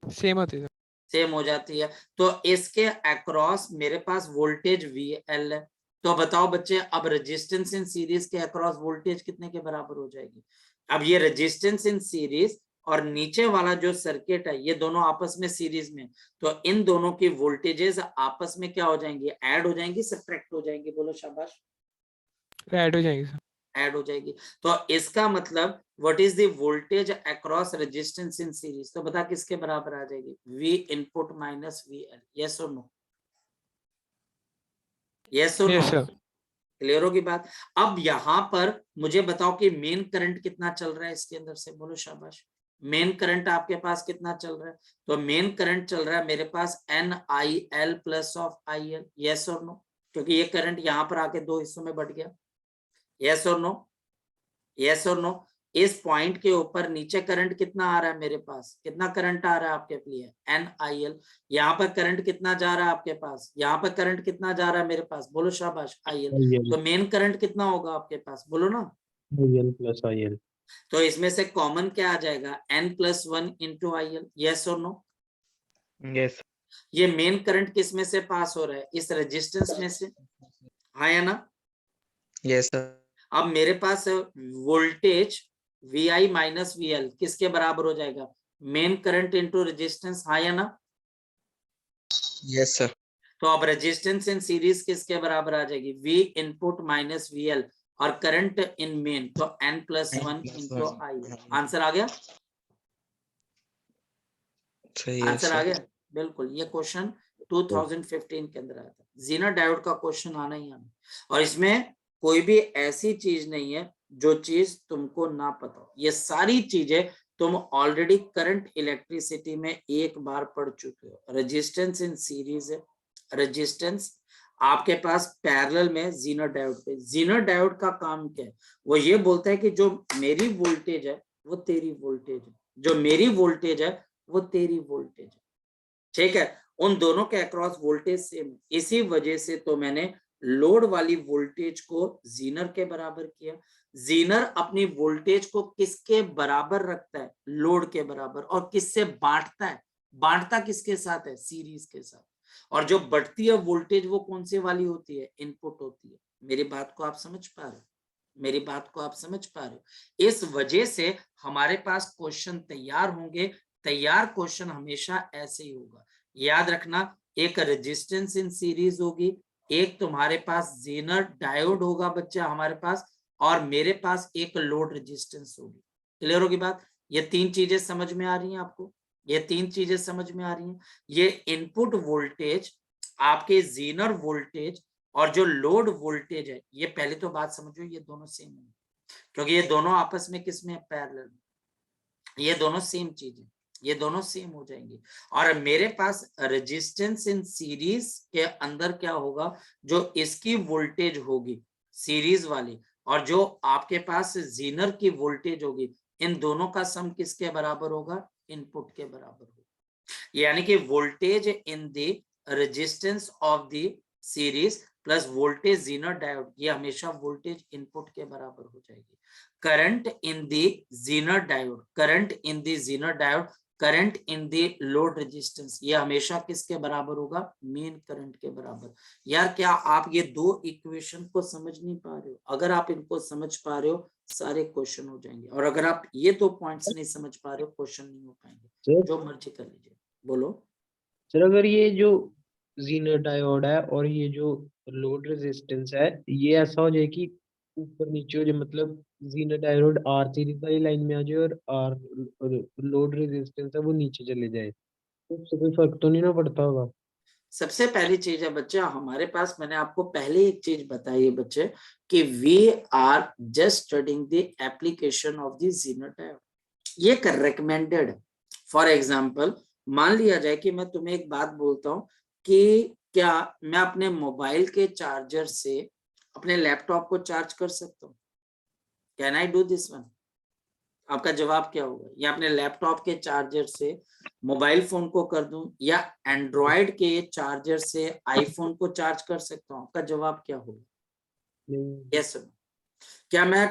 सेम होती है, सेम हो जाती है। तो इसके अक्रॉस मेरे पास वोल्टेज VL है। तो बताओ बच्चे अब रेजिस्टेंस इन सीरीज के अक्रॉस वोल्टेज कितने के बराबर हो जाएगी। अब ये रेजिस्टेंस इन सीरीज और नीचे वाला जो सर्किट है ये दोनों आपस में सीरीज में, तो इन दोनों की वोल्टेजेस आपस में क्या हो जाएंगी, ऐड हो जाएंगी, सब्ट्रैक्ट हो जाएंगी, बोलो शाबाश, ऐड हो जाएगी, ऐड हो जाएगी। तो इसका मतलब what is the voltage across resistance in series, तो बता किसके बराबर आ जाएगी, V input minus VL, yes और नो, यस और नो, क्लियर होगी बात। अब यहाँ पर मुझे बताओ कि मेन करंट कितना चल रहा है इसके अंदर से, बोलो शाबाश, मेन करंट आपके पास कितना चल रहा है, तो मेन करंट चल रहा है मेरे पास NIL plus of IL, yes और नो, क्योंकि ये करंट यहाँ पर आके दो हिस्सों में बढ़ गया, यस और नो, यस और नो। इस पॉइंट के ऊपर नीचे करंट कितना आ रहा है मेरे पास, कितना करंट आ रहा है आपके लिए, NIL। यहाँ पर करंट कितना जा रहा है आपके पास, यहाँ पर करंट कितना जा रहा है मेरे पास, बोलो शाबाश, IL। तो मेन करंट कितना होगा आपके पास, बोलो ना, IL प्लस IL। तो इसमें से कॉमन क्या आ जाएगा, N+1 इंटू IL, यस और नो, यस, ये मेन करंट किस में से पास हो रहा है, इस रेजिस्टेंस में से, हाँ या ना, यस अब मेरे पास वोल्टेज VI माइनस VL किसके बराबर हो जाएगा, मेन करंट इंटू रेजिस्टेंस, हाँ या ना, यस सर। तो अब रेजिस्टेंस इन सीरीज किसके बराबर आ जाएगी, V इनपुट माइनस VL, और करंट इन मेन तो N+1 इंटू I। आंसर आ गया, सही है आंसर आ सर। गया? बिल्कुल, ये क्वेश्चन 2015 के अंदर आया था। जीनर डायोड का क्वेश्चन आना ही आना, और इसमें कोई भी ऐसी चीज नहीं है जो चीज तुमको ना पता हो। ये सारी चीजें तुम ऑलरेडी करंट इलेक्ट्रिसिटी में एक बार पढ़ चुके हो। रेजिस्टेंस इन सीरीज है, रेजिस्टेंस आपके पास पैरेलल में जीनर डायोड पे। जीनर डायोड का काम क्या है? वो ये बोलता है कि जो मेरी वोल्टेज है वो तेरी वोल्टेज है, जो मेरी वोल्टेज है वो तेरी वोल्टेज है, ठीक है? उन दोनों के अक्रॉस वोल्टेज सेम है। इसी वजह से तो मैंने लोड वाली वोल्टेज को जीनर के बराबर किया। जीनर अपनी वोल्टेज को किसके बराबर रखता है? लोड के बराबर। और किससे बांटता है? बांटता किसके साथ है? सीरीज के साथ। और जो बढ़ती है वोल्टेज वो कौन सी वाली होती है? इनपुट होती है। मेरी बात को आप समझ पा रहे हो? मेरी बात को आप समझ पा रहे हो? इस वजह से हमारे पास क्वेश्चन तैयार होंगे। तैयार क्वेश्चन हमेशा ऐसे ही होगा। याद रखना, एक रेजिस्टेंस इन सीरीज होगी, एक तुम्हारे पास जेनर डायोड होगा बच्चा हमारे पास, और मेरे पास एक लोड रेजिस्टेंस होगी। क्लियर होगी बात? ये तीन चीजें समझ में आ रही हैं आपको? ये तीन चीजें समझ में आ रही हैं? ये इनपुट वोल्टेज, आपके जेनर वोल्टेज, और जो लोड वोल्टेज है, ये पहले तो बात समझो, ये दोनों सेम है, क्योंकि ये दोनों आपस में किसमें? पैरेलल। ये दोनों सेम चीज है, ये दोनों सेम हो जाएंगी। और मेरे पास रेजिस्टेंस इन सीरीज के अंदर क्या होगा? जो इसकी वोल्टेज होगी सीरीज वाली, और जो आपके पास जीनर की वोल्टेज होगी, इन दोनों का सम किसके बराबर होगा? इनपुट के बराबर होगा। यानी कि voltage in the resistance of the series plus voltage Zener diode, ये हमेशा वोल्टेज इनपुट के बराबर हो जाएगी। Current in the zener diode, current in the zener diode, current in the load resistance, ये हमेशा किसके बराबर होगा? मेन करंट के बराबर। यार क्या आप ये दो इक्वेशन को समझ नहीं पा रहे हो? अगर आप इनको समझ पा रहे हो सारे क्वेश्चन हो जाएंगे, और अगर आप ये दो पॉइंट्स नहीं समझ पा रहे हो क्वेश्चन नहीं हो पाएंगे। सर जो मर्जी कर लीजिए, बोलो। सर अगर ये जो जीनर डायोड है और ये जो लोड रेजिस्टेंस है, ये ऐसा हो जाए कि ऊपर नीचे हो जाए, मतलब जीनर डायोड आर सीरीज वाली लाइन में आ जाए और आर लोड रेजिस्टेंस है वो नीचे चले जाए, तो उससे कोई फर्क तो नहीं ना पड़ता होगा? सबसे पहली चीज है बच्चे हमारे पास, मैंने आपको पहले एक चीज बताई है बच्चे, कि we are just studying the application of the zener diode. ये एक रिकमेंडेड है। फॉर एग्जांपल मान लिया जाए कि मैं तुम्हें एक बात बोलता हूं कि क्या मैं अपने मोबाइल के चार्जर से अपने लैपटॉप को चार्ज कर सकता हूँ? Can I do this one? आपका जवाब क्या होगा? या अपने लैपटॉप के चार्जर से मोबाइल फोन को कर दूं, या एंड्रॉयड के चार्जर से आईफोन को चार्ज कर सकता हूं? आपका जवाब क्या होगा? नहीं। यस। क्या मैं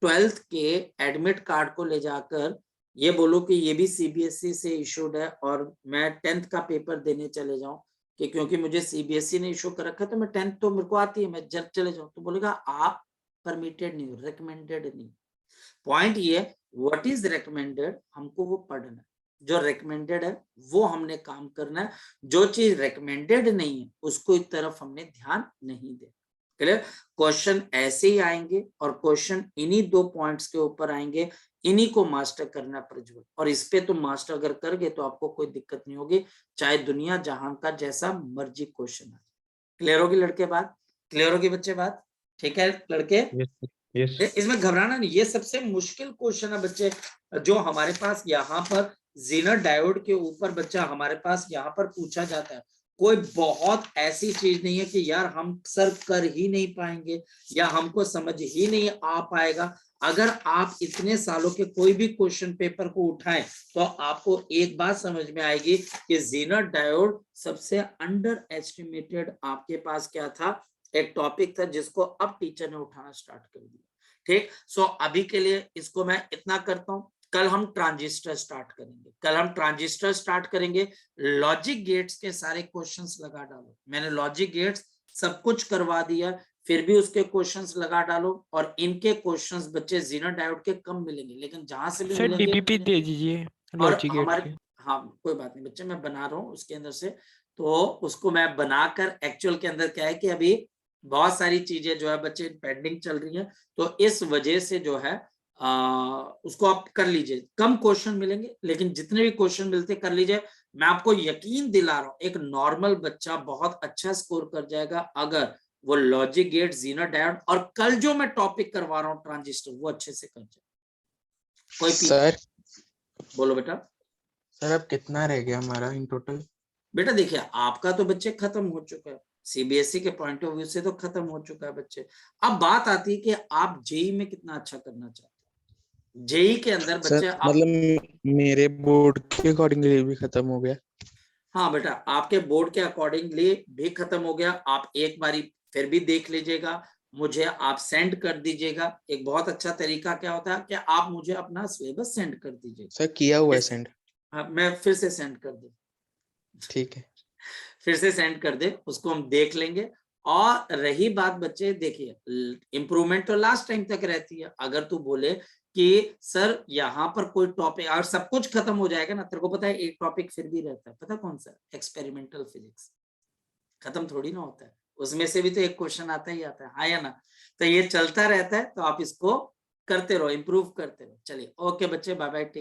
12th के एडमिट कार्ड को ले जाकर ये बोलूं कि ये भी सीबीएसई से इशूड है, और मैं 10th का पेपर देने चले जाऊं कि क्योंकि मुझे सीबीएसई ने इशू कर रखा है तो मैं 10th तो मेरे को आती है, मैं जब चले जाऊं? तो बोलेगा आप परमिटेड नहीं हो, रिकमेंडेड नहीं। पॉइंट ये, व्हाट इज रिकमेंडेड, हमको वो पढ़ना है। जो रिकमेंडेड है वो हमने काम करना है, जो चीज रिकमेंडेड नहीं है उसको एक तरफ हमने ध्यान नहीं देना। क्लियर? क्वेश्चन ऐसे ही आएंगे, और क्वेश्चन इन्हीं दो पॉइंट्स के ऊपर आएंगे, इन्हीं को मास्टर करना प्रज्वल, और इस पे तुम मास्टर अगर कर गए तो आपको कोई दिक्कत नहीं होगी, चाहे दुनिया जहां का जैसा मर्जी क्वेश्चन आए। क्लियर होगी लड़के बात? क्लियर होगी बच्चे बात? ठीक है लड़के? यस। इसमें घबराना नहीं, ये सबसे मुश्किल क्वेश्चन है बच्चे जो हमारे पास यहाँ पर जीनर डायोड के ऊपर बच्चा हमारे पास यहाँ पर पूछा जाता है। कोई बहुत ऐसी चीज नहीं है कि यार हम सर कर ही नहीं पाएंगे या हमको समझ ही नहीं आ पाएगा। अगर आप इतने सालों के कोई भी क्वेश्चन पेपर को उठाएं तो आपको एक बात समझ में आएगी कि जीनर डायोड सबसे अंडर एस्टिमेटेड आपके पास क्या था, एक टॉपिक था जिसको अब टीचर ने उठाना स्टार्ट कर दिया। ठीक, सो अभी के लिए इसको मैं इतना करता हूं। कल हम ट्रांजिस्टर स्टार्ट करेंगे, कल हम ट्रांजिस्टर स्टार्ट करेंगे। लॉजिक गेट्स के सारे क्वेश्चंस लगा डालो, मैंने लॉजिक गेट्स सब कुछ करवा दिया, फिर भी उसके क्वेश्चंस लगा डालो। और इनके क्वेश्चंस बच्चे जीनर डायोड के कम मिलेंगे, लेकिन जहां से भी सर मिलेंगे डीपीपी दे दीजिए और लॉजिक गेट्स हमारे, के। हाँ कोई बात नहीं बच्चे, मैं बना रहा हूँ उसके अंदर से। तो उसको मैं बनाकर, एक्चुअल के अंदर क्या है कि अभी बहुत सारी चीजें जो है बच्चे पेंडिंग चल रही हैं, तो इस वजह से जो है उसको आप कर लीजिए। कम क्वेश्चन मिलेंगे लेकिन जितने भी क्वेश्चन मिलते कर लीजिए। मैं आपको यकीन दिला रहा हूं एक नॉर्मल बच्चा बहुत अच्छा स्कोर कर जाएगा अगर वो लॉजिक गेट, जीनर डायोड और कल जो मैं टॉपिक करवा रहा हूँ ट्रांजिस्टर वो अच्छे से कर जाए। कोई सर बोलो बेटा। सर अब कितना रह गया हमारा इन टोटल? बेटा देखिए आपका तो बच्चे खत्म हो चुका है, सीबीएसई के पॉइंट ऑफ व्यू से तो खत्म हो चुका है बच्चे। अब बात आती है कि आप जेई में कितना अच्छा करना चाहते हैं। जेई के अंदर सर बच्चे आप, मतलब मेरे बोर्ड के अकॉर्डिंगली भी खत्म हो गया। हाँ बेटा आपके बोर्ड के अकॉर्डिंगली भी खत्म हो गया। आप एक बारी फिर भी देख लीजिएगा, मुझे आप सेंड कर दीजिएगा। एक बहुत अच्छा तरीका क्या होता है कि आप मुझे अपना सिलेबस सेंड कर दीजिएगा। सर किया हुआ है सेंड। हाँ, मैं फिर से सेंड कर दूं, ठीक है। फिर से सेंड कर दे, उसको हम देख लेंगे। और रही बात बच्चे देखिए इंप्रूवमेंट तो लास्ट टाइम तक रहती है। अगर तू बोले कि सर यहाँ पर कोई टॉपिक और सब कुछ खत्म हो जाएगा ना, तेरे को पता है एक टॉपिक फिर भी रहता है, पता कौन सा? Experimental physics. खत्म थोड़ी ना होता है, उसमें से भी तो एक क्वेश्चन आता ही आता है, हाँ या ना। तो ये चलता रहता है, तो आप इसको करते रहो, इंप्रूव करते रहो। चलिए ओके बच्चे, बाय बाय।